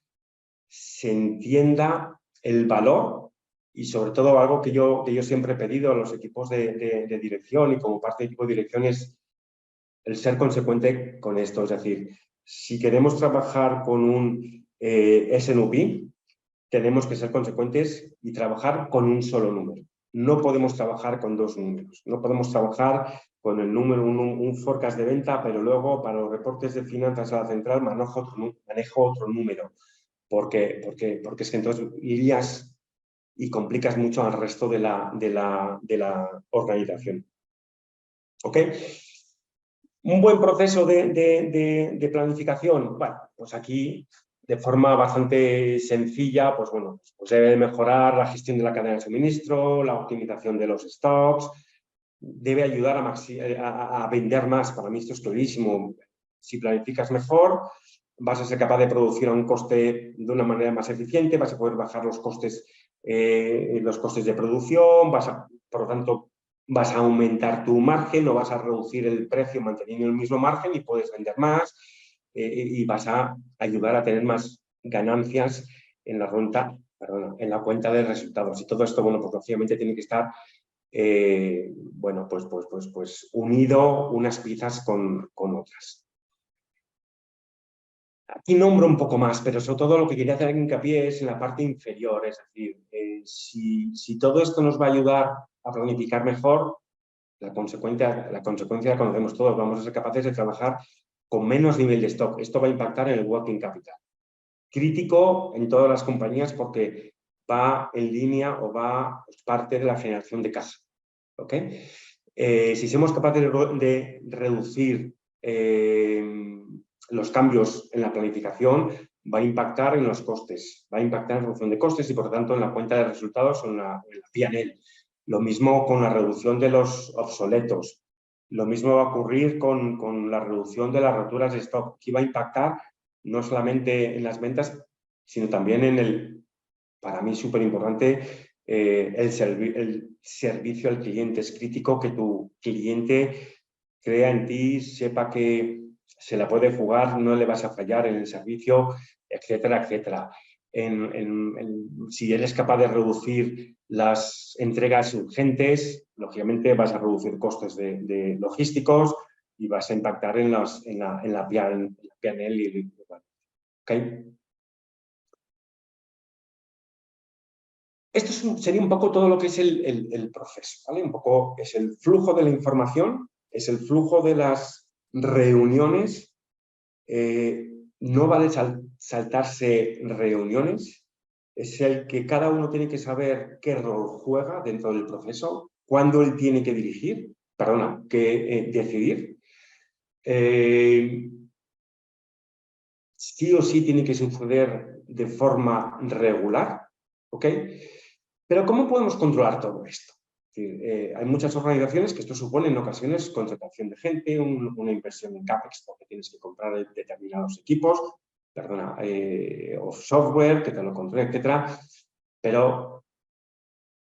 se entienda el valor y sobre todo algo que yo siempre he pedido a los equipos de dirección y como parte del equipo de dirección es el ser consecuente con esto. Es decir, si queremos trabajar con un SNUP, tenemos que ser consecuentes y trabajar con un solo número. No podemos trabajar con 2 números. No podemos trabajar con el número, un forecast de venta, pero luego para los reportes de finanzas a la central manejo otro número. Porque es que entonces irías y complicas mucho al resto de la organización. ¿Ok? Un buen proceso de planificación. Bueno, pues aquí de forma bastante sencilla, pues bueno, pues debe mejorar la gestión de la cadena de suministro, la optimización de los stocks, debe ayudar a vender más. Para mí esto es clarísimo. Si planificas mejor, vas a ser capaz de producir a un coste de una manera más eficiente, vas a poder bajar los costes de producción, por lo tanto, vas a aumentar tu margen, no vas a reducir el precio manteniendo el mismo margen y puedes vender más y vas a ayudar a tener más ganancias en en la cuenta de resultados. Y todo esto, bueno, pues lógicamente tiene que estar bueno, pues unido unas piezas con otras. Aquí nombro un poco más, pero sobre todo lo que quería hacer hincapié es en la parte inferior, es decir, si todo esto nos va a ayudar a planificar mejor, la consecuencia la conocemos todos, vamos a ser capaces de trabajar con menos nivel de stock. Esto va a impactar en el working capital. Crítico en todas las compañías porque va en línea o va parte de la generación de caja. ¿Okay? Si somos capaces de reducir los cambios en la planificación, va a impactar en los costes, va a impactar en la reducción de costes y, por lo tanto, en la cuenta de resultados o en la P&L. Lo mismo con la reducción de los obsoletos. Lo mismo va a ocurrir con la reducción de las roturas de stock, que va a impactar no solamente en las ventas, sino también en para mí súper importante, el servicio al cliente. Es crítico que tu cliente crea en ti, sepa que se la puede jugar, no le vas a fallar en el servicio, etcétera, etcétera. Si eres capaz de reducir las entregas urgentes, lógicamente vas a reducir costes de logísticos y vas a impactar en la P&L y el ¿okay? Esto sería un poco todo lo que es el proceso, ¿vale? Un poco es el flujo de la información, es el flujo de las reuniones. No vale saltarse reuniones, es el que cada uno tiene que saber qué rol juega dentro del proceso, cuándo él tiene que decidir. Sí o sí tiene que suceder de forma regular, ¿ok? Pero ¿cómo podemos controlar todo esto? Es decir, hay muchas organizaciones que esto supone en ocasiones contratación de gente, una inversión en CAPEX porque tienes que comprar determinados equipos, o software que te lo controle, etc. Pero,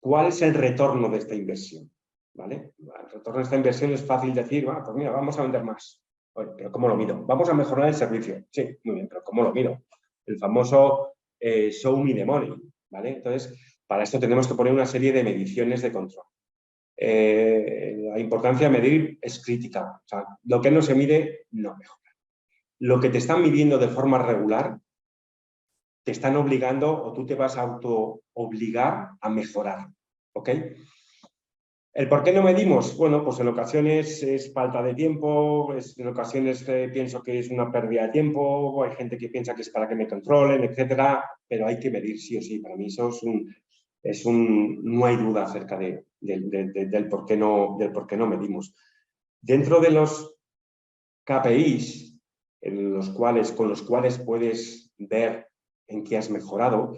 ¿cuál es el retorno de esta inversión? ¿Vale? El retorno de esta inversión es fácil decir, bueno, pues mira, vamos a vender más. Oye, pero ¿cómo lo mido? Vamos a mejorar el servicio. Sí, muy bien, pero ¿cómo lo mido? El famoso show me the money, ¿vale? Entonces, para esto tenemos que poner una serie de mediciones de control. La importancia de medir es crítica. O sea, lo que no se mide, no mejora. Lo que te están midiendo de forma regular, te están obligando o tú te vas a auto-obligar a mejorar. ¿Ok? ¿El por qué no medimos? Bueno, pues en ocasiones es falta de tiempo, en ocasiones pienso que es una pérdida de tiempo, hay gente que piensa que es para que me controlen, etcétera, pero hay que medir sí o sí. Para mí eso no hay duda acerca del por qué no medimos. Dentro de los KPIs con los cuales puedes ver en qué has mejorado,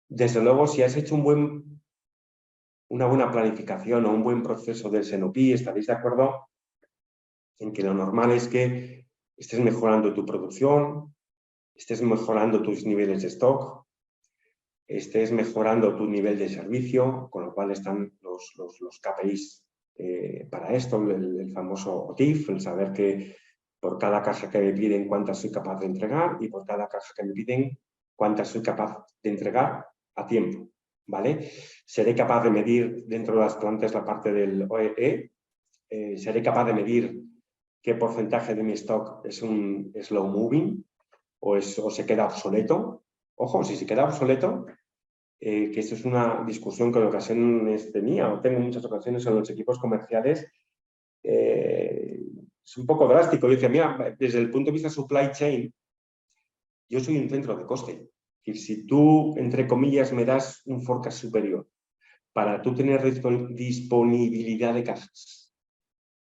desde luego si has hecho una buena planificación o un buen proceso del SNOP, estaréis de acuerdo en que lo normal es que estés mejorando tu producción, estés mejorando tus niveles de stock, estés mejorando tu nivel de servicio, con lo cual están los KPIs para esto, el famoso OTIF, el saber que por cada caja que me piden cuántas soy capaz de entregar y por cada caja que me piden cuántas soy capaz de entregar a tiempo. ¿Vale? Seré capaz de medir dentro de las plantas la parte del OEE, seré capaz de medir qué porcentaje de mi stock es un slow moving o se queda obsoleto. Ojo, si se queda obsoleto, que esto es una discusión que en ocasiones tenía o tengo en muchas ocasiones en los equipos comerciales, es un poco drástico. Yo decía, mira, desde el punto de vista supply chain, yo soy un centro de coste. Y si tú, entre comillas, me das un forecast superior para tú tener disponibilidad de cajas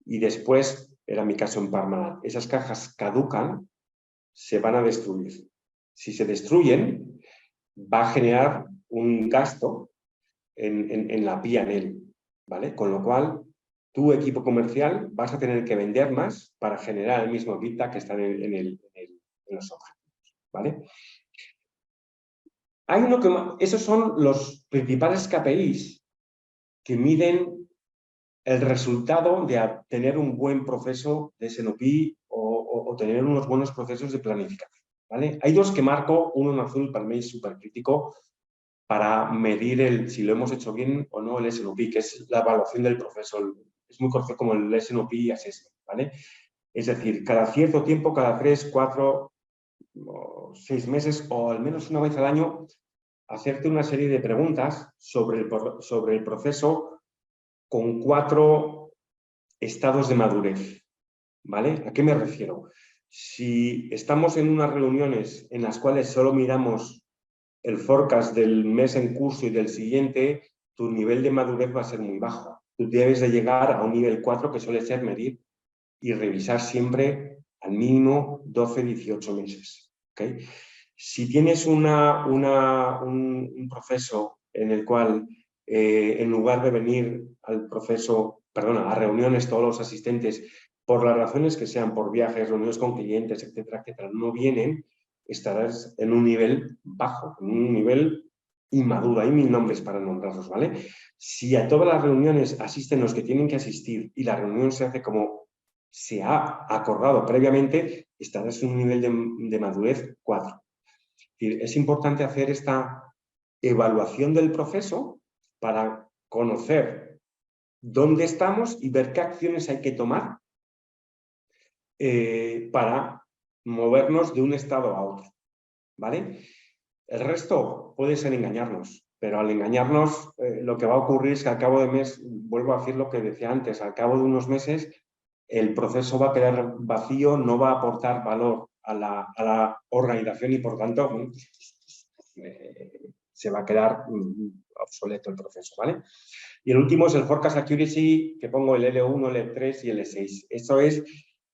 y después, era mi caso en Parmalat, esas cajas caducan, se van a destruir. Si se destruyen, va a generar un gasto en la P&L, ¿vale? Con lo cual, tu equipo comercial vas a tener que vender más para generar el mismo EBITDA que están en los objetivos, ¿vale? Hay uno que, esos son los principales KPIs que miden el resultado de tener un buen proceso de S&OP o tener unos buenos procesos de planificación, ¿vale? Hay dos que marco, uno en azul para mí es súper crítico para medir si lo hemos hecho bien o no el S&OP, que es la evaluación del proceso. Es muy conocido como el S&OP Assessment, ¿vale? Es decir, cada cierto tiempo, cada 3, 4 o 6 meses o al menos una vez al año, hacerte una serie de preguntas sobre el proceso con 4 estados de madurez, ¿vale? ¿A qué me refiero? Si estamos en unas reuniones en las cuales solo miramos el forecast del mes en curso y del siguiente, tu nivel de madurez va a ser muy bajo. Tú debes de llegar a un nivel 4 que suele ser medir y revisar siempre al mínimo 12-18 meses, ¿okay? Si tienes un proceso en el cual en lugar de venir a reuniones todos los asistentes, por las razones que sean, por viajes, reuniones con clientes, etcétera, etcétera, no vienen, estarás en un nivel bajo, en un nivel inmaduro. Hay 1000 nombres para nombrarlos, ¿vale? Si a todas las reuniones asisten los que tienen que asistir y la reunión se hace como se ha acordado previamente, estarás en un nivel de madurez 4. Es importante hacer esta evaluación del proceso para conocer dónde estamos y ver qué acciones hay que tomar para movernos de un estado a otro, ¿vale? El resto puede ser engañarnos, pero al engañarnos lo que va a ocurrir es que al cabo de mes, vuelvo a decir lo que decía antes, al cabo de unos meses el proceso va a quedar vacío, no va a aportar valor a la organización y por tanto se va a quedar obsoleto el proceso, ¿vale? Y el último es el Forecast Accuracy, que pongo el L1, el L3 y el L6. Eso es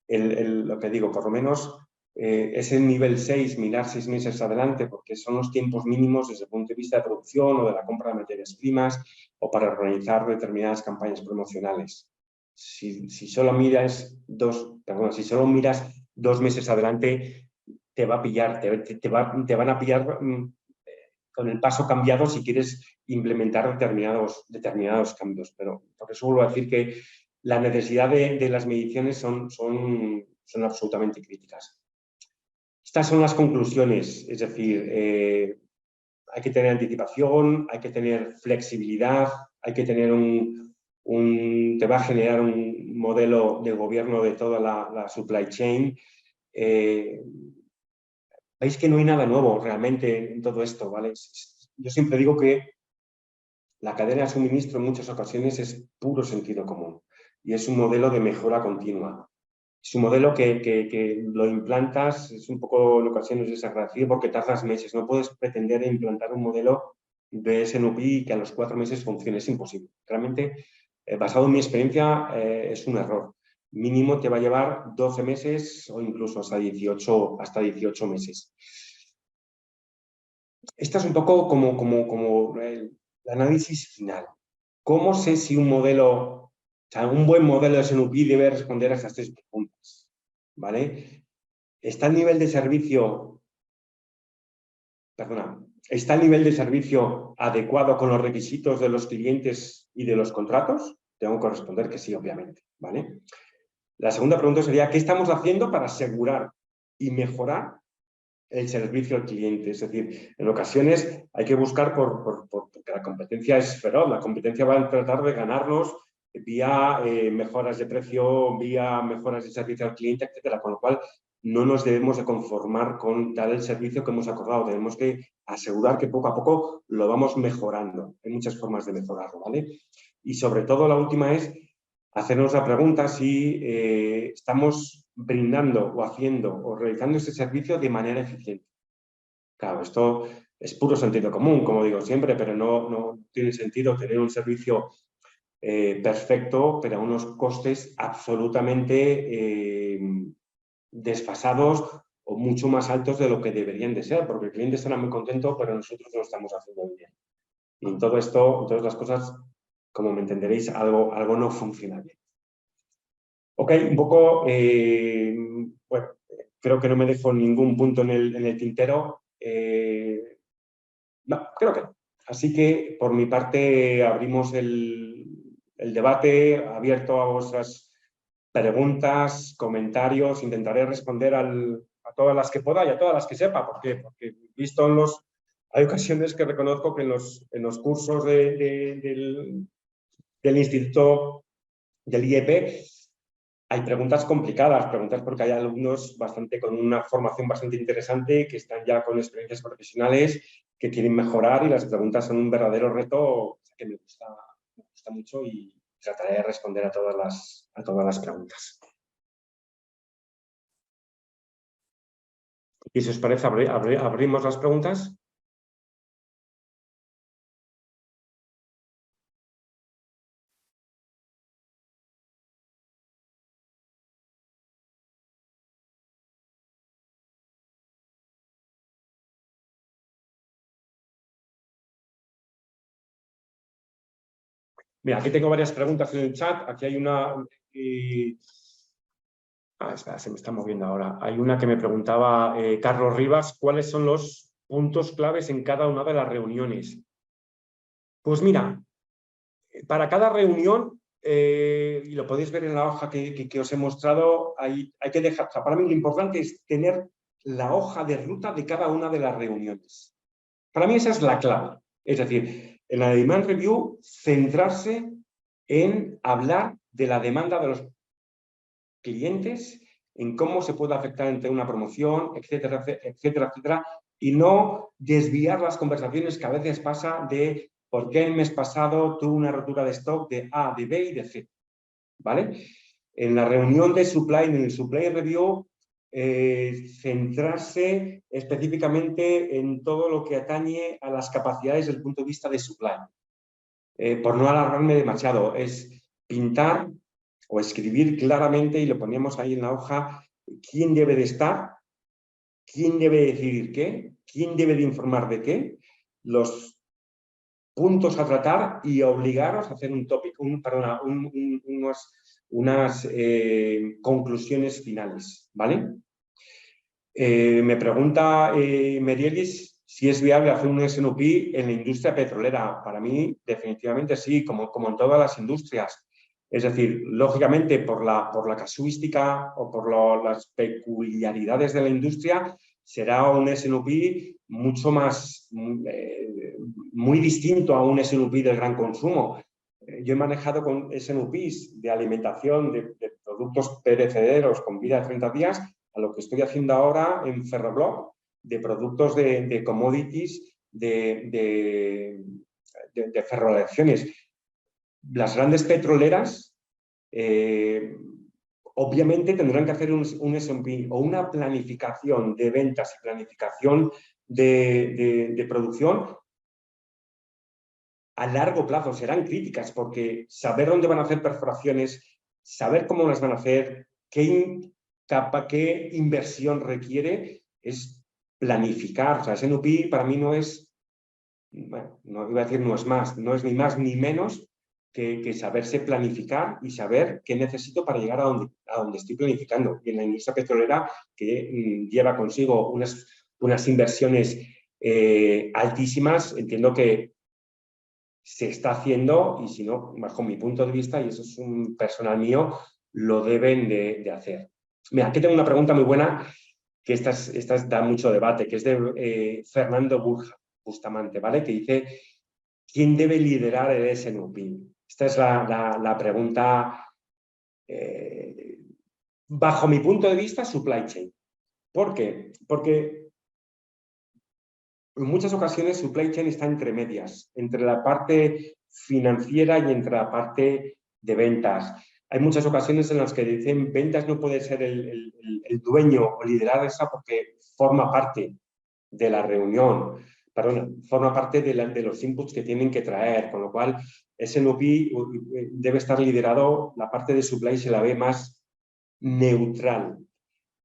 lo que digo, por lo menos es el nivel 6, mirar 6 meses adelante, porque son los tiempos mínimos desde el punto de vista de producción o de la compra de materias primas o para organizar determinadas campañas promocionales. Si solo miras 2 meses adelante, te va a pillar, te van a pillar con el paso cambiado si quieres implementar determinados cambios. Pero por eso vuelvo a decir que la necesidad de las mediciones son absolutamente críticas. Estas son las conclusiones, es decir, hay que tener anticipación, hay que tener flexibilidad, hay que tener te va a generar un modelo de gobierno de toda la supply chain. Veis que no hay nada nuevo realmente en todo esto, ¿vale? Yo siempre digo que la cadena de suministro en muchas ocasiones es puro sentido común y es un modelo de mejora continua. Es un modelo que lo implantas, es un poco en ocasiones desagradecido porque tardas meses. No puedes pretender implantar un modelo de S&OP y que a los 4 meses funcione. Es imposible. Realmente, basado en mi experiencia, es un error. Mínimo te va a llevar 12 meses o incluso hasta 18 meses. Esta es un poco como el análisis final. ¿Cómo sé si un buen modelo de S&OP debe responder a estas 3 preguntas? ¿Vale? ¿Está el nivel de servicio adecuado con los requisitos de los clientes y de los contratos? Tengo que responder que sí, obviamente, ¿vale? La segunda pregunta sería, ¿qué estamos haciendo para asegurar y mejorar el servicio al cliente? Es decir, en ocasiones hay que buscar porque la competencia es feroz, la competencia va a tratar de ganarnos vía mejoras de precio, vía mejoras de servicio al cliente, etcétera, con lo cual no nos debemos de conformar con dar el servicio que hemos acordado, tenemos que asegurar que poco a poco lo vamos mejorando. Hay muchas formas de mejorarlo, ¿vale? Y sobre todo la última es hacernos la pregunta si estamos brindando o haciendo o realizando este servicio de manera eficiente. Claro, esto es puro sentido común, como digo siempre, pero no tiene sentido tener un servicio perfecto, pero a unos costes absolutamente desfasados o mucho más altos de lo que deberían de ser, porque el cliente estará muy contento, pero nosotros no estamos haciendo bien. Y en todo esto, todas las cosas, como me entenderéis, algo no funciona bien. Ok, un poco, bueno, creo que no me dejo ningún punto en el tintero. No, creo que no. Así que, por mi parte, abrimos el debate abierto a vuestras preguntas, comentarios. Intentaré responder a todas las que pueda y a todas las que sepa. ¿Por qué? Porque visto hay ocasiones que reconozco que en los cursos del Instituto del IEP hay preguntas complicadas, preguntas porque hay alumnos con una formación bastante interesante que están ya con experiencias profesionales que quieren mejorar y las preguntas son un verdadero reto que me gusta mucho y trataré de responder a todas las preguntas. Y si os parece, abrimos las preguntas. Mira, aquí tengo varias preguntas en el chat. Aquí hay una... espera, se me está moviendo ahora. Hay una que me preguntaba Carlos Rivas, ¿cuáles son los puntos claves en cada una de las reuniones? Pues mira, para cada reunión, y lo podéis ver en la hoja que os he mostrado, hay que dejar, o sea, para mí lo importante es tener la hoja de ruta de cada una de las reuniones. Para mí esa es la clave. Es decir, en la Demand Review, centrarse en hablar de la demanda de los clientes, en cómo se puede afectar entre una promoción, etcétera, etcétera, etcétera, y no desviar las conversaciones que a veces pasa de por qué el mes pasado tuvo una rotura de stock de A, de B y de C. ¿Vale? En la reunión de supply, en el supply review, centrarse específicamente en todo lo que atañe a las capacidades desde el punto de vista de supply. Por no alargarme demasiado, es pintar o escribir claramente, y lo poníamos ahí en la hoja, quién debe de estar, quién debe decidir qué, quién debe de informar de qué, los puntos a tratar y obligaros a hacer unas conclusiones finales, ¿vale? Me pregunta Merielis si es viable hacer un SNOP en la industria petrolera. Para mí, definitivamente sí, como en todas las industrias. Es decir, lógicamente, por la casuística o por las peculiaridades de la industria, será un SNOP mucho más, muy distinto a un SNOP del gran consumo. Yo he manejado con SNOPs de alimentación de productos perecederos con vida de 30 días, a lo que estoy haciendo ahora en Ferrobloc, de productos de commodities, de ferroelecciones. Las grandes petroleras obviamente tendrán que hacer un S&P o una planificación de ventas y planificación de producción a largo plazo. Serán críticas porque saber dónde van a hacer perforaciones, saber cómo las van a hacer, qué inversión requiere, es planificar. O sea, SNOP para mí no es, bueno, no iba a decir no es más, no es ni más ni menos que saberse planificar y saber qué necesito para llegar a donde estoy planificando. Y en la industria petrolera, que lleva consigo unas inversiones altísimas, entiendo que se está haciendo, y si no, bajo mi punto de vista, y eso es un personal mío, lo deben de hacer. Mira, aquí tengo una pregunta muy buena, que esta da mucho debate, que es de Fernando Bustamante, ¿vale? Que dice, ¿quién debe liderar el SNOP? Esta es la pregunta, bajo mi punto de vista, supply chain. ¿Por qué? Porque en muchas ocasiones supply chain está entre medias, entre la parte financiera y entre la parte de ventas. Hay muchas ocasiones en las que dicen ventas no puede ser el dueño o liderar esa porque forma parte de la reunión, perdón, forma parte de los inputs que tienen que traer, con lo cual SNOP debe estar liderado, la parte de supply se la ve más neutral.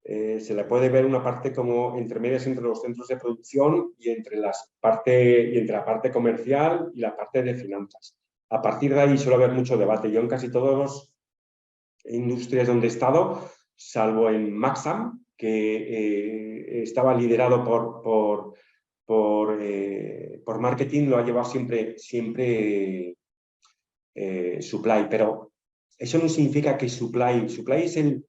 se le puede ver una parte como entre medias entre los centros de producción y entre la parte comercial y la parte de finanzas. A partir de ahí suele haber mucho debate. Yo en casi todas las industrias donde he estado, salvo en Maxam, que estaba liderado por marketing, lo ha llevado siempre supply, pero eso no significa que supply es en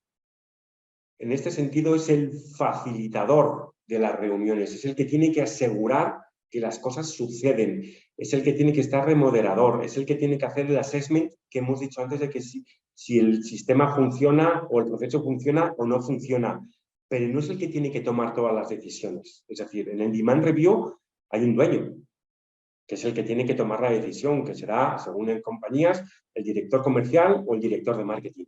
este sentido es el facilitador de las reuniones, es el que tiene que asegurar que las cosas suceden, es el que tiene que estar remodelador, es el que tiene que hacer el assessment que hemos dicho antes de que si el sistema funciona o el proceso funciona o no funciona, pero no es el que tiene que tomar todas las decisiones. Es decir, en el demand review hay un dueño, que es el que tiene que tomar la decisión, que será, según en compañías, el director comercial o el director de marketing.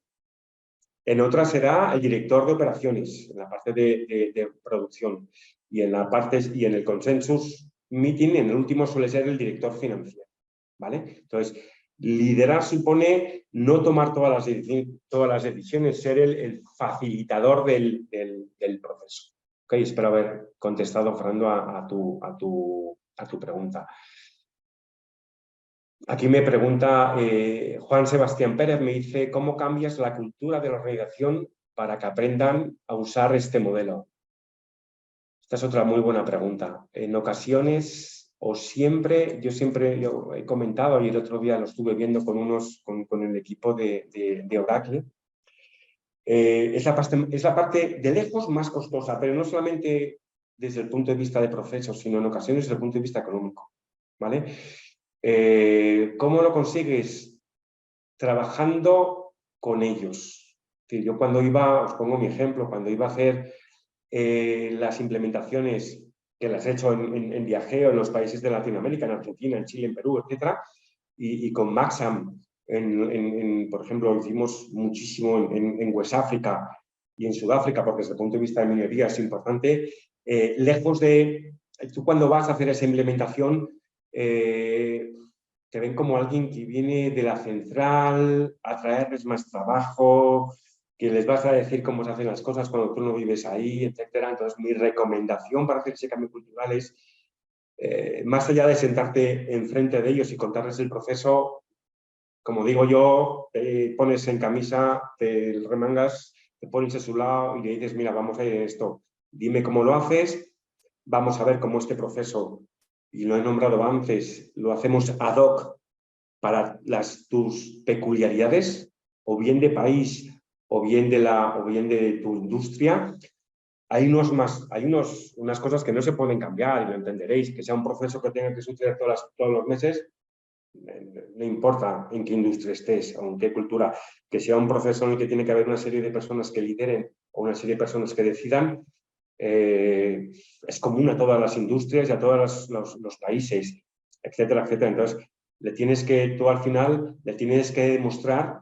En otra será el director de operaciones, en la parte de producción. Y en el consensus meeting, en el último suele ser el director financiero. ¿Vale? Entonces, liderar supone no tomar todas las decisiones, ser el facilitador del proceso. Okay, espero haber contestado, Fernando, a tu pregunta. Aquí me pregunta Juan Sebastián Pérez, me dice, ¿cómo cambias la cultura de la organización para que aprendan a usar este modelo? Esta es otra muy buena pregunta. En ocasiones o siempre, yo he comentado y el otro día lo estuve viendo con el equipo de Oracle, es la parte de lejos más costosa, pero no solamente desde el punto de vista de procesos, sino en ocasiones desde el punto de vista económico. ¿Vale? ¿Cómo lo consigues? Trabajando con ellos. Yo cuando os pongo mi ejemplo, cuando iba a hacer las implementaciones que las he hecho en viajeo en los países de Latinoamérica, en Argentina, en Chile, en Perú, etc. Y con Maxam, por ejemplo, hicimos muchísimo en West África y en Sudáfrica, porque desde el punto de vista de minería es importante. Lejos de... Tú cuando vas a hacer esa implementación, te ven como alguien que viene de la central a traerles más trabajo, que les vas a decir cómo se hacen las cosas cuando tú no vives ahí, etcétera. Entonces, mi recomendación para hacer ese cambio cultural es, más allá de sentarte enfrente de ellos y contarles el proceso, como digo yo, te pones en camisa, te remangas, te pones a su lado y le dices, mira, vamos a ir en esto, dime cómo lo haces, vamos a ver cómo este proceso, y lo he nombrado antes, lo hacemos ad hoc para tus peculiaridades, o bien de país, o bien de tu industria. Hay unas cosas que no se pueden cambiar, y lo entenderéis, que sea un proceso que tenga que suceder todos los meses, no importa en qué industria estés o en qué cultura, que sea un proceso en el que tiene que haber una serie de personas que lideren o una serie de personas que decidan, es común a todas las industrias y a todos los países, etcétera, etcétera. Entonces, tú al final le tienes que demostrar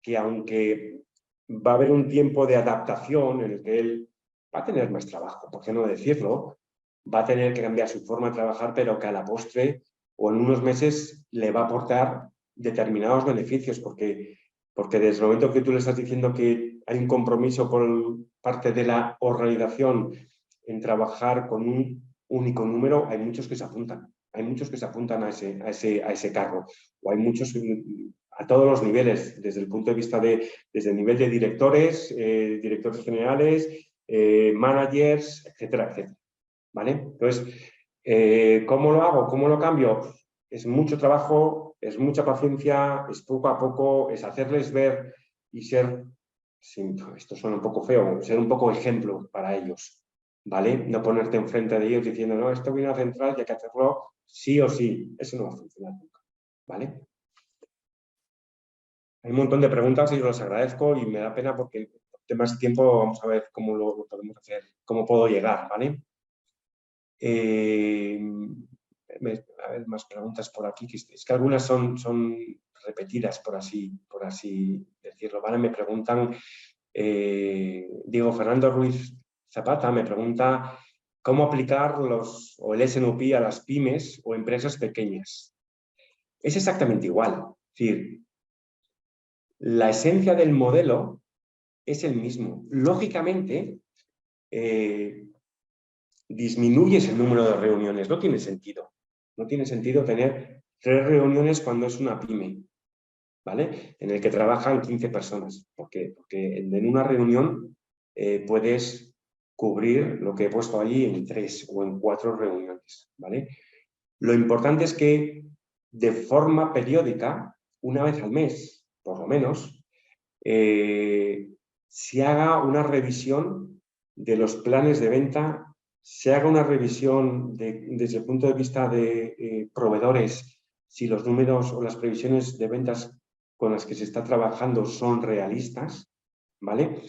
que aunque va a haber un tiempo de adaptación en el que él va a tener más trabajo, ¿por qué no decirlo? Va a tener que cambiar su forma de trabajar, pero que a la postre o en unos meses le va a aportar determinados beneficios, porque desde el momento que tú le estás diciendo que hay un compromiso por parte de la organización en trabajar con un único número, hay muchos que se apuntan. Hay muchos que se apuntan a ese cargo. O hay muchos a todos los niveles, desde el punto de vista desde el nivel de directores, directores generales, managers, etcétera, etcétera. ¿Vale? Entonces, ¿cómo lo hago? ¿Cómo lo cambio? Es mucho trabajo, es mucha paciencia, es poco a poco, es hacerles ver y ser, esto suena un poco feo, ser un poco ejemplo para ellos, ¿vale? No ponerte enfrente de ellos diciendo, no, esto viene a central y hay que hacerlo sí o sí. Eso no va a funcionar nunca, ¿vale? Hay un montón de preguntas y yo las agradezco y me da pena porque por temas de tiempo vamos a ver cómo lo podemos hacer, cómo puedo llegar, ¿vale? A ver, más preguntas por aquí, que es que algunas son repetidas, por así decirlo, ¿vale? Me preguntan, Diego Fernando Ruiz Zapata me pregunta cómo aplicar el S&OP a las pymes o empresas pequeñas. Es exactamente igual, es decir, la esencia del modelo es el mismo. Lógicamente, disminuyes el número de reuniones. No tiene sentido. No tiene sentido tener 3 reuniones cuando es una pyme, ¿vale? En el que trabajan 15 personas. ¿Por qué? Porque en una reunión puedes cubrir lo que he puesto allí en 3 o en 4 reuniones, ¿vale? Lo importante es que de forma periódica, una vez al mes, por lo menos, se haga una revisión de los planes de venta, se haga una revisión desde el punto de vista de proveedores, si los números o las previsiones de ventas con las que se está trabajando son realistas, ¿vale?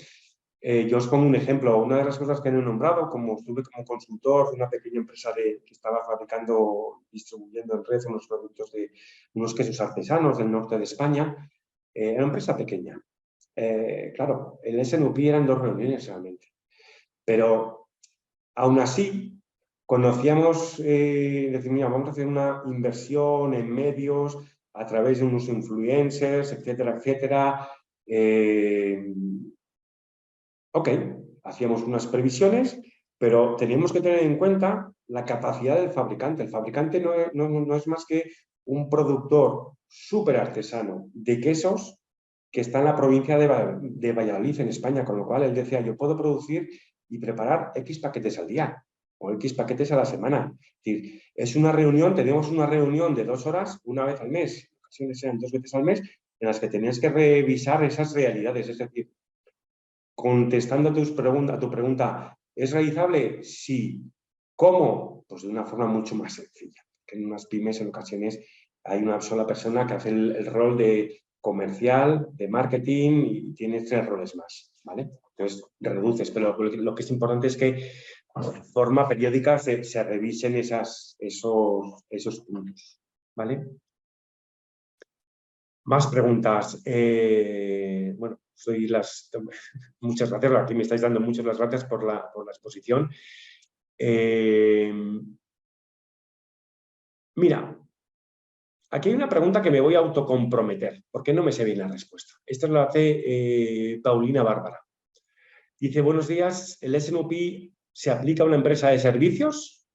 Yo os pongo un ejemplo. Una de las cosas que no he nombrado, como estuve como consultor de una pequeña empresa que estaba fabricando, distribuyendo en red unos productos de unos quesos artesanos del norte de España, era una empresa pequeña. Claro, el S&OP eran 2 reuniones realmente. Pero aún así, conocíamos, decir, mira, vamos a hacer una inversión en medios a través de unos influencers, etcétera, etcétera. Ok, hacíamos unas previsiones, pero teníamos que tener en cuenta la capacidad del fabricante. El fabricante no es más que un productor súper artesano de quesos que está en la provincia de Valladolid, en España, con lo cual él decía, yo puedo producir y preparar X paquetes al día o X paquetes a la semana. Es una reunión, tenemos una reunión de 2 horas una vez al mes, en ocasiones eran 2 veces al mes, en las que tenías que revisar esas realidades, es decir, contestando a tu pregunta, ¿es realizable? Sí. ¿Cómo? Pues de una forma mucho más sencilla. Que en unas pymes en ocasiones hay una sola persona que hace el rol de comercial, de marketing y tiene 3 roles más, ¿vale? Entonces reduces, pero lo que es importante es que de forma periódica se revisen esos puntos, ¿vale? Más preguntas. Bueno, muchas gracias. Aquí me estáis dando muchas las gracias por la exposición. Mira, aquí hay una pregunta que me voy a autocomprometer, porque no me sé bien la respuesta. Esta la hace Paulina Bárbara. Dice, buenos días, ¿el S&OP se aplica a una empresa de servicios?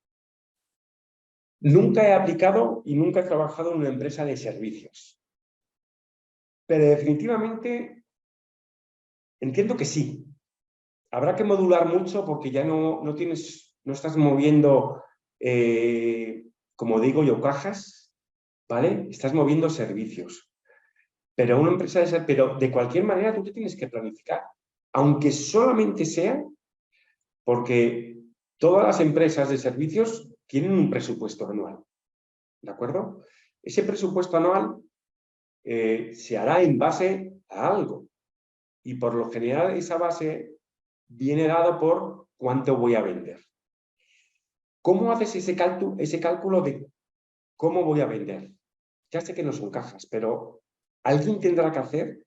Nunca he aplicado y nunca he trabajado en una empresa de servicios. Pero definitivamente entiendo que sí. Habrá que modular mucho porque ya no estás moviendo, como digo yo, cajas, ¿vale? Estás moviendo servicios. Pero una empresa pero de cualquier manera tú te tienes que planificar, aunque solamente sea porque todas las empresas de servicios tienen un presupuesto anual, ¿de acuerdo? Ese presupuesto anual se hará en base a algo y por lo general esa base viene dado por cuánto voy a vender. ¿Cómo haces ese cálculo de cómo voy a vender? Ya sé que no son cajas, pero alguien tendrá que hacer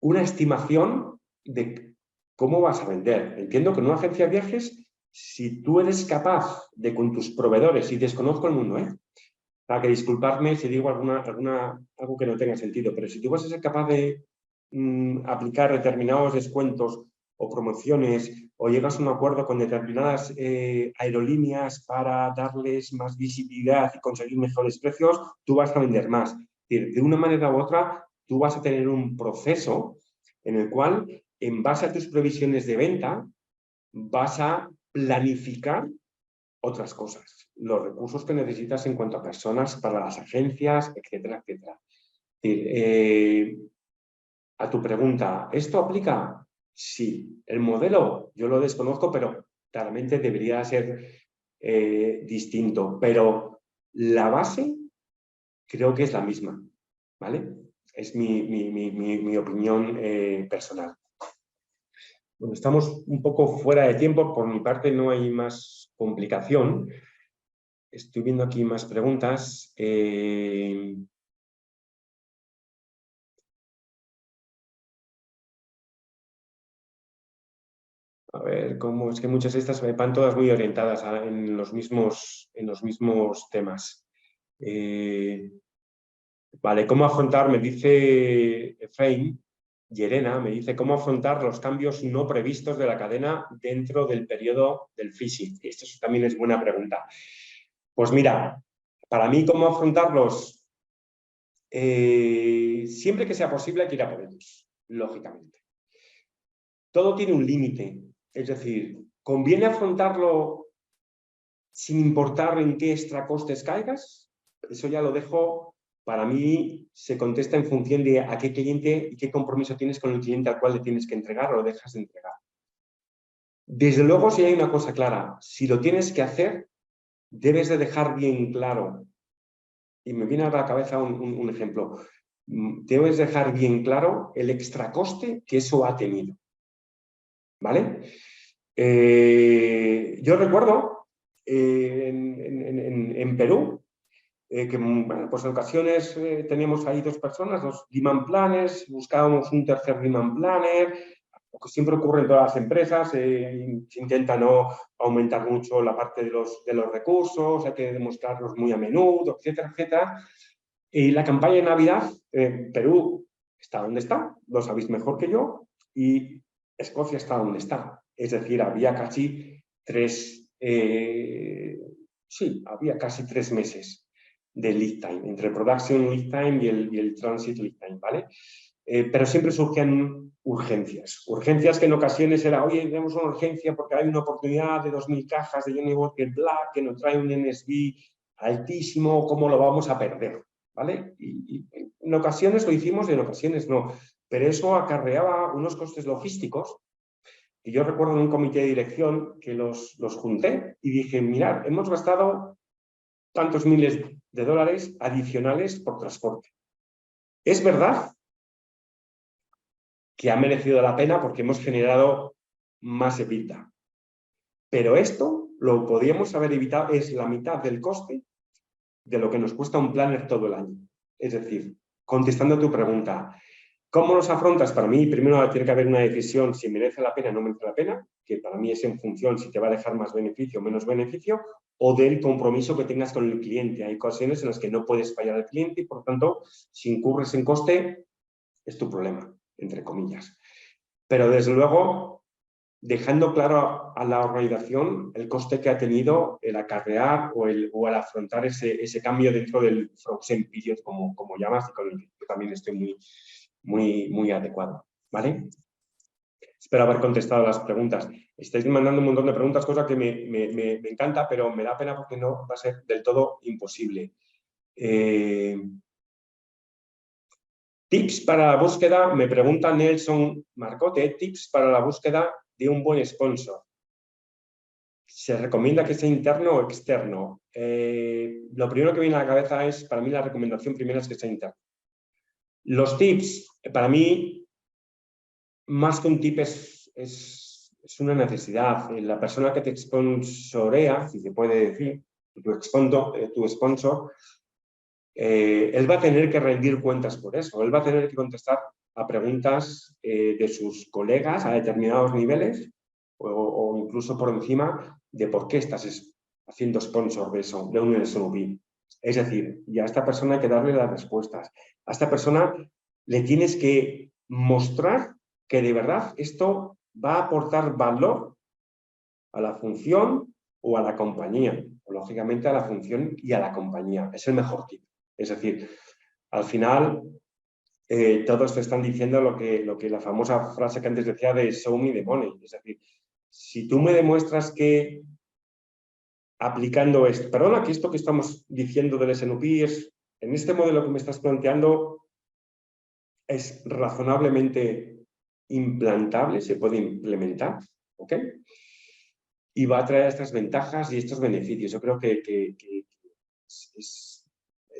una estimación de cómo vas a vender. Entiendo que en una agencia de viajes, si tú eres capaz de con tus proveedores, y desconozco el mundo, para que disculparme si digo algo que no tenga sentido, pero si tú vas a ser capaz de aplicar determinados descuentos o promociones o llegas a un acuerdo con determinadas aerolíneas para darles más visibilidad y conseguir mejores precios, tú vas a vender más. Es decir, de una manera u otra, tú vas a tener un proceso en el cual, en base a tus previsiones de venta, vas a planificar otras cosas, los recursos que necesitas en cuanto a personas para las agencias, etcétera, etcétera. Es decir, a tu pregunta, ¿esto aplica? Sí. El modelo yo lo desconozco, pero claramente debería ser distinto. Pero la base creo que es la misma, ¿vale? Es mi opinión personal. Bueno, estamos un poco fuera de tiempo. Por mi parte no hay más complicación. Estoy viendo aquí más preguntas. A ver, ¿cómo? Es que muchas de estas van todas muy orientadas en los mismos temas. Vale, ¿cómo afrontar? Me dice Efraín, Yerena me dice cómo afrontar los cambios no previstos de la cadena dentro del periodo del phishing. Esto también es buena pregunta. Pues mira, para mí cómo afrontarlos, siempre que sea posible hay que ir a por ellos, lógicamente. Todo tiene un límite, es decir, ¿conviene afrontarlo sin importar en qué extracostes caigas? Eso ya lo dejo, para mí se contesta en función de a qué cliente y qué compromiso tienes con el cliente al cual le tienes que entregar o lo dejas de entregar. Desde luego, si hay una cosa clara, si lo tienes que hacer, debes de dejar bien claro, y me viene a la cabeza un ejemplo, debes dejar bien claro el extracoste que eso ha tenido. ¿Vale? Yo recuerdo en Perú que bueno, pues en ocasiones teníamos ahí 2 personas, 2 demand planners, buscábamos un tercer demand planner, lo que siempre ocurre en todas las empresas, se intenta no aumentar mucho la parte de los recursos, hay que demostrarlos muy a menudo, etcétera, etcétera. Y la campaña de Navidad, Perú está donde está, lo sabéis mejor que yo, y Escocia está donde está. Es decir, había casi 3 meses de lead time, entre production lead time y el transit lead time, ¿vale? Pero siempre surgían urgencias que en ocasiones era, oye, tenemos una urgencia porque hay una oportunidad de 2.000 cajas de Johnny Walker Black que nos trae un NSV altísimo, ¿cómo lo vamos a perder? ¿Vale? Y en ocasiones lo hicimos y en ocasiones no, pero eso acarreaba unos costes logísticos. Y yo recuerdo en un comité de dirección que los junté y dije, mirad, hemos gastado tantos miles de dólares adicionales por transporte. Es verdad que ha merecido la pena porque hemos generado más EBITDA. Pero esto lo podíamos haber evitado, es la mitad del coste de lo que nos cuesta un planner todo el año. Es decir, contestando a tu pregunta, ¿cómo los afrontas? Para mí, primero tiene que haber una decisión si merece la pena o no merece la pena, que para mí es en función si te va a dejar más beneficio o menos beneficio, o del compromiso que tengas con el cliente. Hay ocasiones en las que no puedes fallar al cliente y, por lo tanto, si incurres en coste, es tu problema, entre comillas. Pero, desde luego, dejando claro a la organización el coste que ha tenido el acarrear o el afrontar ese cambio dentro del frozen period, como llamas, y con el que yo también estoy muy adecuado, ¿vale? Espero haber contestado las preguntas. Estáis mandando un montón de preguntas, cosa que me encanta, pero me da pena porque no va a ser del todo imposible. Tips para la búsqueda, me pregunta Nelson Marcote, tips para la búsqueda de un buen sponsor. ¿Se recomienda que sea interno o externo? Lo primero que viene a la cabeza es, para mí la recomendación primera es que sea interno. Los tips, para mí, más que un tip es una necesidad. La persona que te sponsorea, si se puede decir, tu sponsor, él va a tener que rendir cuentas por eso. Él va a tener que contestar a preguntas de sus colegas a determinados niveles o incluso por encima de por qué estás haciendo sponsor de eso, de un SNUP. Es decir, y a esta persona hay que darle las respuestas. A esta persona le tienes que mostrar que de verdad esto va a aportar valor a la función o a la compañía, o lógicamente a la función y a la compañía. Es el mejor tip. Es decir, al final todos te están diciendo lo que la famosa frase que antes decía de show me the money. Es decir, si tú me demuestras que aplicando esto, perdona que esto que estamos diciendo del SNUP es, en este modelo que me estás planteando, es razonablemente implantable, se puede implementar, ¿ok? Y va a traer estas ventajas y estos beneficios. Yo creo que es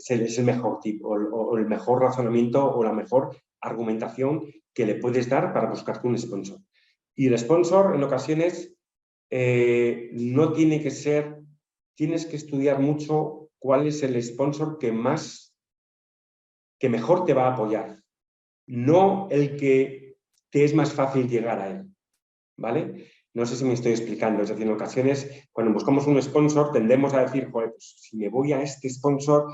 el mejor tip o el mejor razonamiento o la mejor argumentación que le puedes dar para buscarte un sponsor. Y el sponsor, en ocasiones, no tiene que ser, tienes que estudiar mucho cuál es el sponsor que mejor te va a apoyar, no el que te es más fácil llegar a él, ¿vale? No sé si me estoy explicando, es decir, en ocasiones, cuando buscamos un sponsor, tendemos a decir, joder, pues si me voy a este sponsor,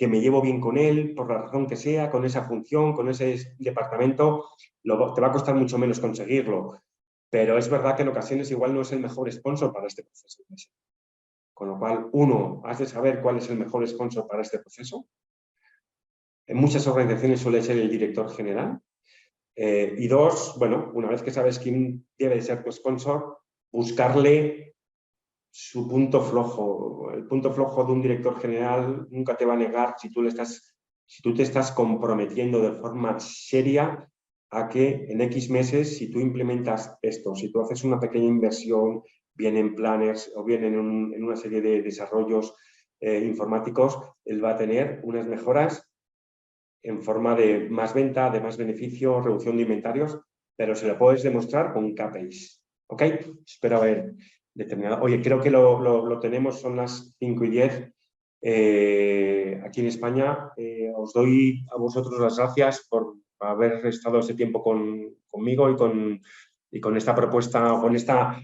que me llevo bien con él, por la razón que sea, con esa función, con ese departamento, te va a costar mucho menos conseguirlo. Pero es verdad que en ocasiones igual no es el mejor sponsor para este proceso. Con lo cual, uno, has de saber cuál es el mejor sponsor para este proceso. En muchas organizaciones suele ser el director general. Y dos, bueno, una vez que sabes quién debe de ser tu sponsor, buscarle su punto flojo. El punto flojo de un director general nunca te va a negar si tú te estás comprometiendo de forma seria a que en X meses, si tú implementas esto, si tú haces una pequeña inversión, bien en planners o bien en una serie de desarrollos informáticos, él va a tener unas mejoras en forma de más venta, de más beneficio, reducción de inventarios, pero se lo puedes demostrar con KPIs. ¿Ok? Espero haber determinado. Oye, creo que lo tenemos, son las 5:10 aquí en España. Os doy a vosotros las gracias por haber estado ese tiempo conmigo y con esta propuesta,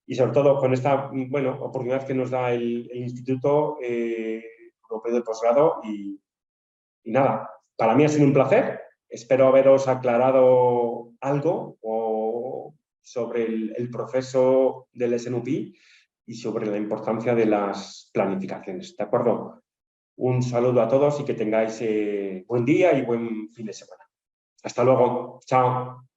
y sobre todo con esta oportunidad que nos da el Instituto Europeo de Posgrado y nada, para mí ha sido un placer. Espero haberos aclarado algo sobre el proceso del SNUP y sobre la importancia de las planificaciones. ¿De acuerdo? Un saludo a todos y que tengáis buen día y buen fin de semana. Hasta luego. Chao.